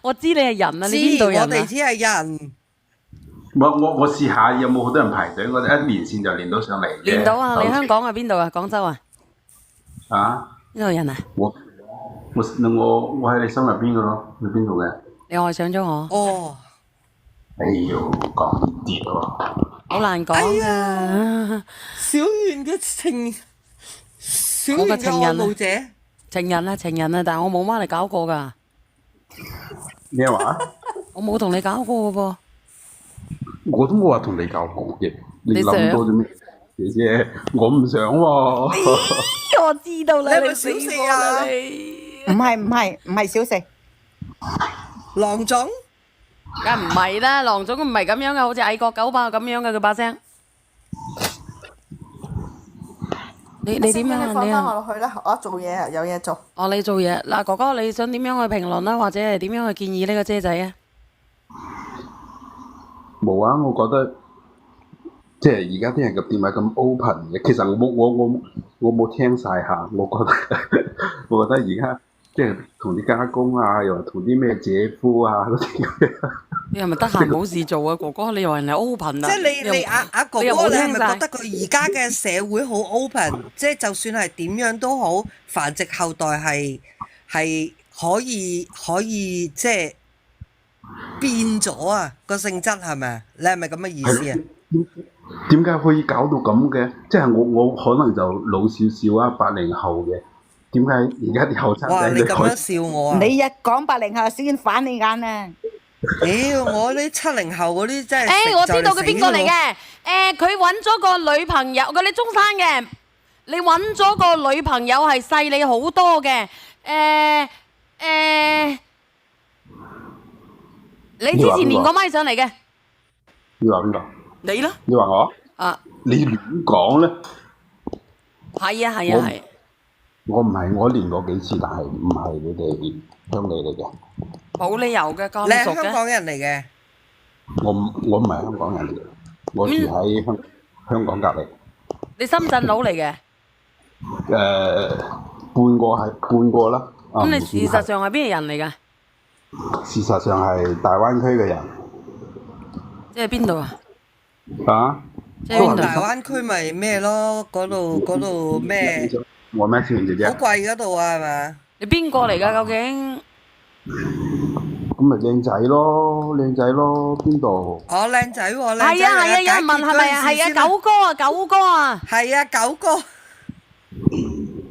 我知你係人啊，你邊度人啊？我哋只係人。我試下有冇好多人排隊，我哋一連線就連到上嚟。連到啊！你香港係邊度啊？廣州啊？啊？邊度人啊？我喺你心入邊嘅咯，你邊度嘅？你愛上咗我？哦。哎呦，講啲喎。好難講㗎。小圓嘅小我嘅圓嘅愛情人啊，慕者，情人啊，但係我冇媽嚟搞過㗎，咩話？我冇同你搞過嘅噃。我都冇話同你搞過嘅，你你想諗多咗咩姐姐？我唔想喎。我知道啦，你係咪小四啊？唔係小四，郎總，梗唔係啦，郎總唔係咁樣嘅，好似矮國九霸咁樣嘅佢把聲。你點樣啊？你放翻你啊？我落去啦，我做嘢啊，有嘢做。哦，你做嘢嗱，哥哥你想點樣去評論啦，或者係點樣去建議呢個姐仔啊？冇啊，我覺得即係而家啲人嘅點解咁 open 嘅？其實我冇聽晒下，我覺得而家即係同啲家公啊，又同啲咩姐夫啊嗰啲咁樣。你係咪得閒冇事做啊，哥哥？你話人係 open 啊？即係你阿哥哥，你又冇你係聽晒咪覺得佢而家嘅社會好 open？即係就算係點樣都好，繁殖後代係可以即係變咗啊個性質係咪？你係咪咁嘅意思啊？點解可以搞到咁嘅？即係我可能就老少少啊，80後嘅。點解而家啲後生哇！仔你咁樣笑我啊？你一講80後，小娟反你眼啊！屌，我呢70後嗰啲真係我知道佢邊個嚟嘅。嘅。佢揾咗個女朋友，你中山嘅，你揾咗個女朋友係細你好多嘅。你之前連個咪上嚟嘅。你話邊個？你啦。你話我？啊。你亂講咧。係啊。我唔係，我練過幾次，但係唔係你哋鄉里嚟嘅。冇理由嘅，咁你係熟嘅。香港人嚟嘅。我唔係香港人嚟嘅，我住喺香港隔離。你深圳佬嚟嘅。半個啦。咁你事實上係邊個人嚟㗎？事實上係大灣區嘅人。即係邊度啊？啊？即係邊度？大灣區咪咩咯？嗰度咩？我咩小姐姐？好貴嗰度啊，係嘛？你邊個嚟㗎？究竟？咁咪靚仔咯，邊度？哦，靚仔喎，靚仔。係啊，有人問係咪啊？係啊，九哥啊。係啊，九哥。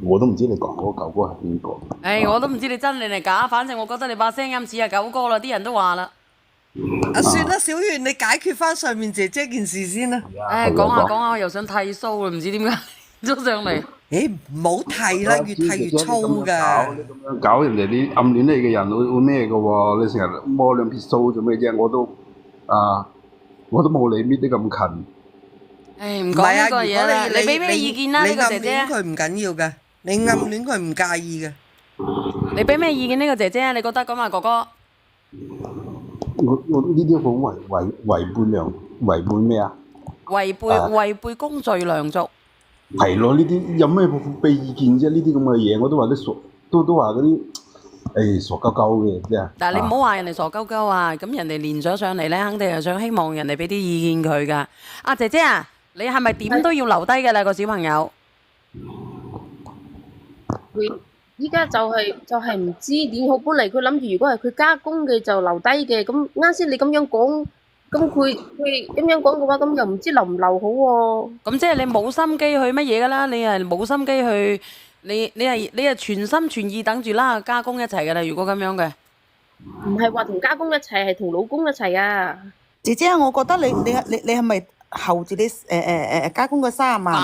我都唔知你講嗰個九哥係邊個。我都唔知你真定係假，反正我覺得你把聲音似係九哥啦，啲人都話啦。算啦，小圓，你解決翻上面姐姐件事先啦。講下，我又想剃鬚啦，唔知點解咗上嚟。唔好剃啦，越剃越粗㗎。搞人哋啲暗戀你嘅人會咩嘅喎？你成日摸兩撇鬚做咩啫？我都冇你搣得咁近。唔講呢個嘢啦，你俾咩意見啦？呢個姐姐。你暗戀佢唔緊要嘅，你暗戀佢唔介意嘅。你俾咩意見呢個姐姐？你覺得咁啊，哥哥？我呢啲好違背咩啊？違背公序良俗。係咯，呢啲有咩俾意見啫？呢啲咁嘅嘢我都話啲傻，都話嗰啲傻鳩鳩嘅啫。但係你唔好話人哋傻鳩鳩啊！咁人哋連咗上嚟咧，肯定係想希望人哋俾啲意見佢㗎。阿姐姐啊，你係咪點都要留低㗎啦個小朋友？依家就係唔知點好。本嚟佢諗住，如果係佢加工嘅就留低嘅。咁啱先你咁樣講。咁佢咁樣講嘅話，咁又唔知留唔留好喎。咁即係你冇心機去乜嘢㗎啦？你係冇心機去，你係全心全意等住啦家公一齊㗎啦。如果咁樣嘅，唔係話同家公一齊，係同老公一齊啊。姐姐，我覺得你係咪候住你家公嘅30萬？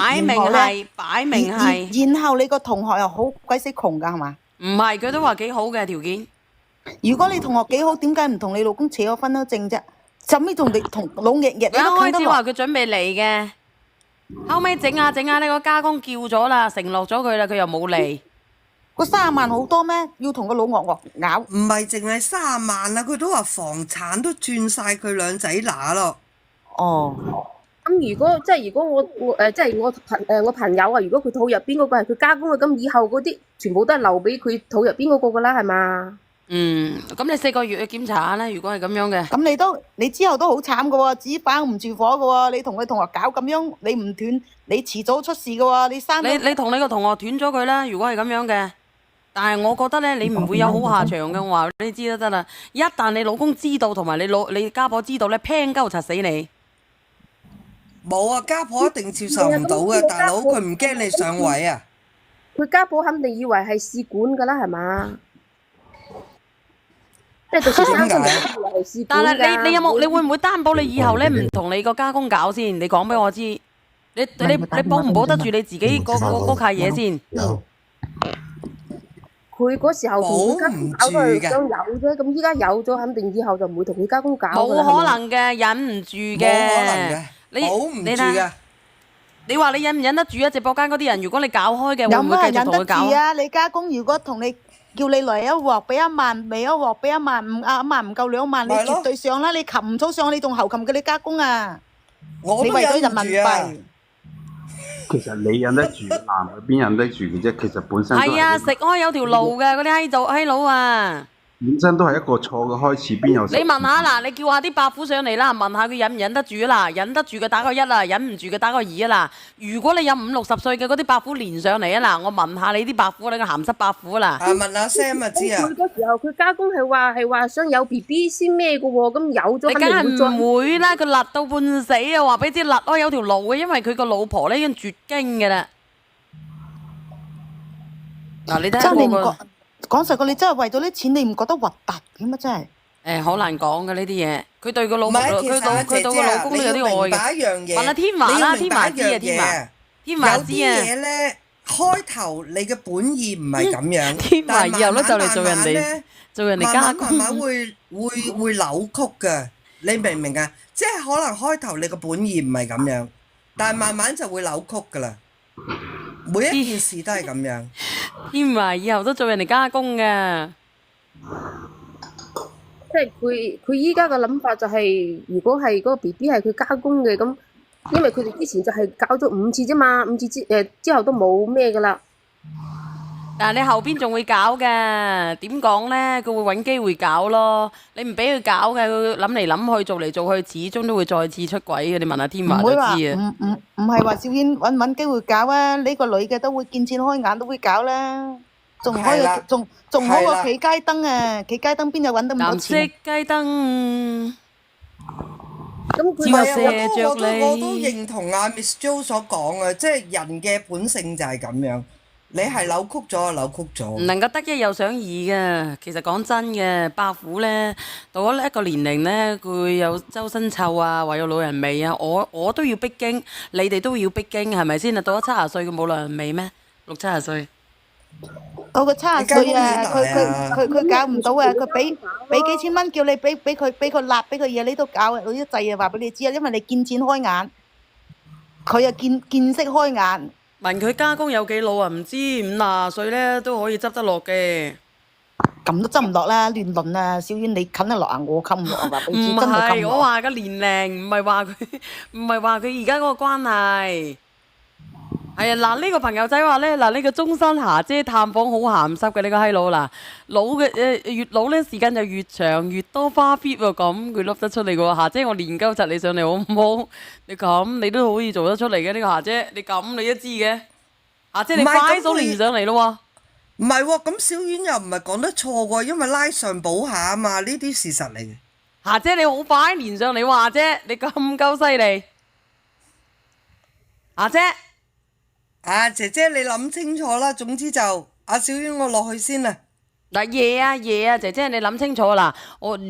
擺明係。然後你個同學又好鬼死窮㗎係嘛？唔係，佢都話幾好嘅條件。如果你同學幾好，點解唔同你老公扯咗婚都正啫？甚至同老日日你都開始話佢準備嚟嘅，後尾整下呢個家公叫咗啦，承諾咗佢啦，佢又冇嚟。個30萬好多咩？要同個老惡咬？唔係淨係30萬啊，佢都話房產都轉晒佢兩仔乸咯。哦。咁如果我朋友啊，如果佢肚入邊嗰個係佢家公嘅，咁以後嗰啲全部都係留俾佢肚入邊嗰個噶啦，係嘛？咁你4個月去檢查下啦，如果係咁樣嘅。咁你之後都好慘噶喎，紙包唔住火噶喎，你同佢同學搞咁樣，你唔斷，你遲早出事噶喎，你同你個同學斷咗佢啦，如果係咁樣嘅。但係我覺得咧，你唔會有好下場嘅，我話你知都得啦。一旦你老公知道同埋你家婆知道咧，拼鳩柒死你。冇啊，家婆一定接受唔到嘅，大佬佢唔驚你上位啊！佢家婆肯定以為係試管㗎啦，係嘛？即係到時生出嚟以為係試但管㗎。係你有冇？你會唔會擔保你以後咧唔同你個家公搞先？你講俾我知，你保唔保得住你自己嗰契嘢先？佢嗰時候同佢家公搞都係想有啫，咁依家有咗，肯定以後就唔會同佢家公搞㗎啦。冇可能嘅，忍唔住嘅。冇可能嘅，你保唔住睇嘅。你話你忍唔忍得住啊？直播間嗰啲人，如果你搞開嘅，會有唔會繼續乜人忍得住同佢搞？啊？你家公如果同你叫你嚟一鑊俾1萬，未一鑊俾1萬，1萬唔夠2萬，你咪咯絕對上啦！你擒唔到上，你仲後擒嘅你家公啊！我都你為咗忍唔人民住啊！幣，其實你忍得住，男嘅邊忍得住嘅啫？其實本身都係啊，係食開有條路嘅嗰啲閪佬啊！本身都係一個錯嘅開始，邊有食？你問下嗱，你叫下啲伯父上嚟啦，問下佢忍唔忍得住啦？忍得住嘅打個1啦，忍唔住嘅打個2啊啦。如果你有50、60歲嘅嗰啲伯父連上嚟啊嗱，我問下你啲伯父，你個鹹濕伯父啦。啊，問下 Sam 啊知啊。佢嗰時候佢家公係話想有 BB 先咩嘅喎，咁有咗你梗肯定會再。係唔會啦，佢勒到半死啊！話俾你知，勒開有條路嘅，因為佢個老婆咧已經絕經嘅啦。嗱，你睇下我個真係你唔覺講實個，你真係為咗啲錢，你唔覺得核突嘅咩？真係。誒，好難講嘅呢啲嘢。佢對個老婆，唔係，其實啊佢對個姐姐啊，老公都有啲你要明愛白一樣嘅。嘢，問下天華啦，天華知啊，天華，天華有啲知啊。嘢咧，開頭你嘅本意唔係咁樣，天華但係以後都就嚟做人哋慢慢咧，做人哋家公。慢慢會扭曲嘅，你明唔明啊？即係可能開頭你個本意唔係咁樣，但係慢慢就會扭曲噶啦。每一件事都係咁樣。天華以後都做人哋家公嘅。即係佢依家嘅諗法就係、如果係嗰個 BB 係佢家公嘅咁，因為佢哋之前就係搞咗5次啫嘛，5次之後都冇咩噶啦。但係你後邊仲會搞嘅，點講咧？佢會揾機會搞咯。你唔俾佢搞嘅，佢諗嚟諗去，做嚟做去，始終都會再次出軌嘅。你問下天華就唔會話知啊。唔係話小燕揾機會搞啊！呢個女嘅都會見錢開眼，都會搞啦。仲係啦仲好係啦過企街燈啊！企街燈邊有揾得咁多藍色錢？雞燈。咁唔係啊，射着我都你認同阿 Miss Jo 所講啊，即係人嘅本性就係咁樣，你係扭曲咗就扭曲咗。唔能夠得一又想二嘅。其實講真嘅，伯父咧到咗一個年齡咧，佢會有周身臭啊，或有老人味啊。我都要逼經，你哋都要逼經，係咪先啊？到咗70歲，佢冇老人味咩？60、70歲。到佢70歲啊！你家公幾大啊佢搞唔到啊！佢俾幾千蚊叫你俾佢辣俾佢嘢，你都搞啊！佢一制啊！話俾你知啊，因為你見錢開眼，佢又見識開眼。問佢家公有幾老啊？唔知50歲咧都可以執得落嘅。咁都執唔落啦，亂倫啊！小婉你啃得落啊，我冚唔落啊！話俾你知，唔真係冚係，唔落。我話個年齡，唔係話佢，唔係話佢而家嗰個關係。係啊，嗱呢個朋友仔話咧，嗱呢個中山霞姐探訪好鹹濕嘅呢個閪佬嗱，老嘅越老咧時間就越長，越多花 fit 喎，咁佢碌得出嚟嘅喎。霞姐我練鳩窒你上嚟好唔好？你咁你都可以做得出嚟嘅呢個霞姐，你咁你都知嘅。霞姐你唔係快咁佢手練上嚟咯喎。唔係喎，咁小婉又唔係講得錯喎，因為拉上補下啊嘛，呢啲事實嚟嘅。霞姐你好快連上嚟喎，霞姐你咁鳩犀利。霞姐。啊，姐姐你諗清楚啦，總之就阿小婉我落去先啦。嗱夜啊，姐姐你諗清楚啦。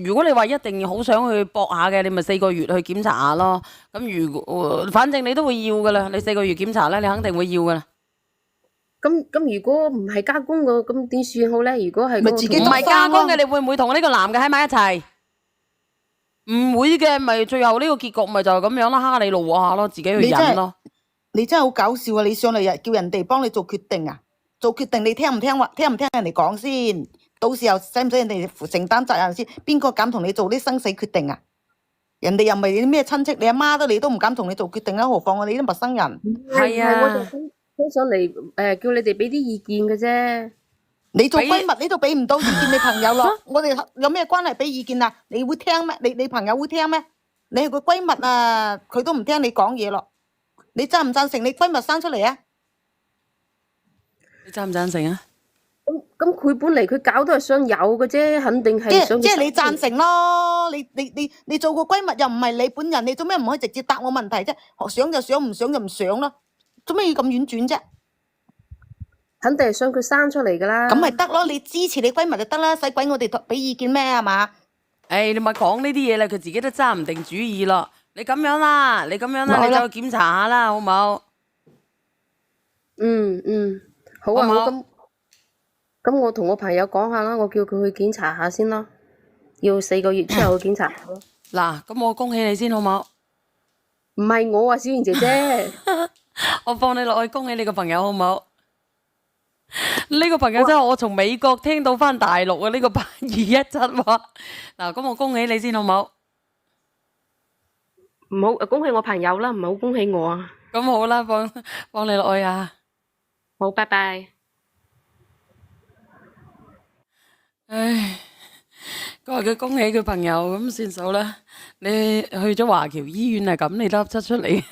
如果你話一定好想去搏下嘅，你咪4個月去檢查下咯。咁如果反正你都會要噶啦，你4個月檢查咧，你肯定會要噶啦。咁如果唔係家公嘅，咁點算好咧？如果係唔係家公嘅，你會唔會同呢個男嘅喺埋一齊？唔會嘅，咪最後呢個結局咪就係咁樣啦，蝦你老我下咯，自己去忍咯。你真係好搞笑啊！你上嚟叫人哋幫你做決定啊？做決定你聽唔聽話？聽唔聽人哋講先？到時候使唔使人哋承擔責任先？邊個敢同你做啲生死決定啊？人哋又唔係你啲咩親戚，你阿媽都你都唔敢同你做決定啦，何況我哋啲陌生人？係啊，我就想上嚟叫你哋俾啲意見嘅啫。你做閨蜜你都俾唔到意見你朋友咯，我哋有咩關係俾意見啊？你會聽咩？你朋友會聽咩？你係佢閨蜜啊，佢都唔聽你講嘢咯。你贊唔贊成你閨蜜生出嚟啊？你贊唔贊成啊？咁佢本嚟佢搞都係想有嘅啫，肯定係想。即係你贊成咯，你做個閨蜜又唔係你本人，你做咩唔可以直接答我問題啫？想就想，唔想就唔想咯，做咩要咁婉轉啫？肯定係想佢生出嚟噶啦。咁咪得咯，你支持你閨蜜就得啦，使鬼我哋俾意見咩係嘛？你咪講呢啲嘢啦，佢自己都揸唔定主意咯。你咁樣啦，你就去檢查下啦，好唔好？好啊，好咁我同我朋友講下啦，我叫佢去檢查下先咯，要4個月之後去檢查下咯。嗱，咁我恭喜你先好唔好？唔係我啊，小賢姐姐，我放你落去恭喜你個朋友好唔好？呢個朋友真係我從美國聽到翻大陸啊！呢個8217喎，嗱，咁我恭喜你先好唔好？唔好恭喜我朋友啦，唔好恭喜我啊！咁好啦，放你落去啊！好，拜拜。唉，佢話佢恭喜佢朋友，咁算數啦。你去咗華僑醫院係咁，你都噏得出嚟。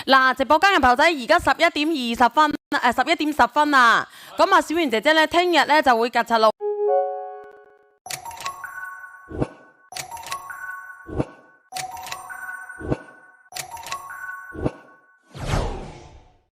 嗱，直播間嘅朋友仔，而家11點10分啊！咁啊，小圓姐姐咧，聽日咧就會夾柒路。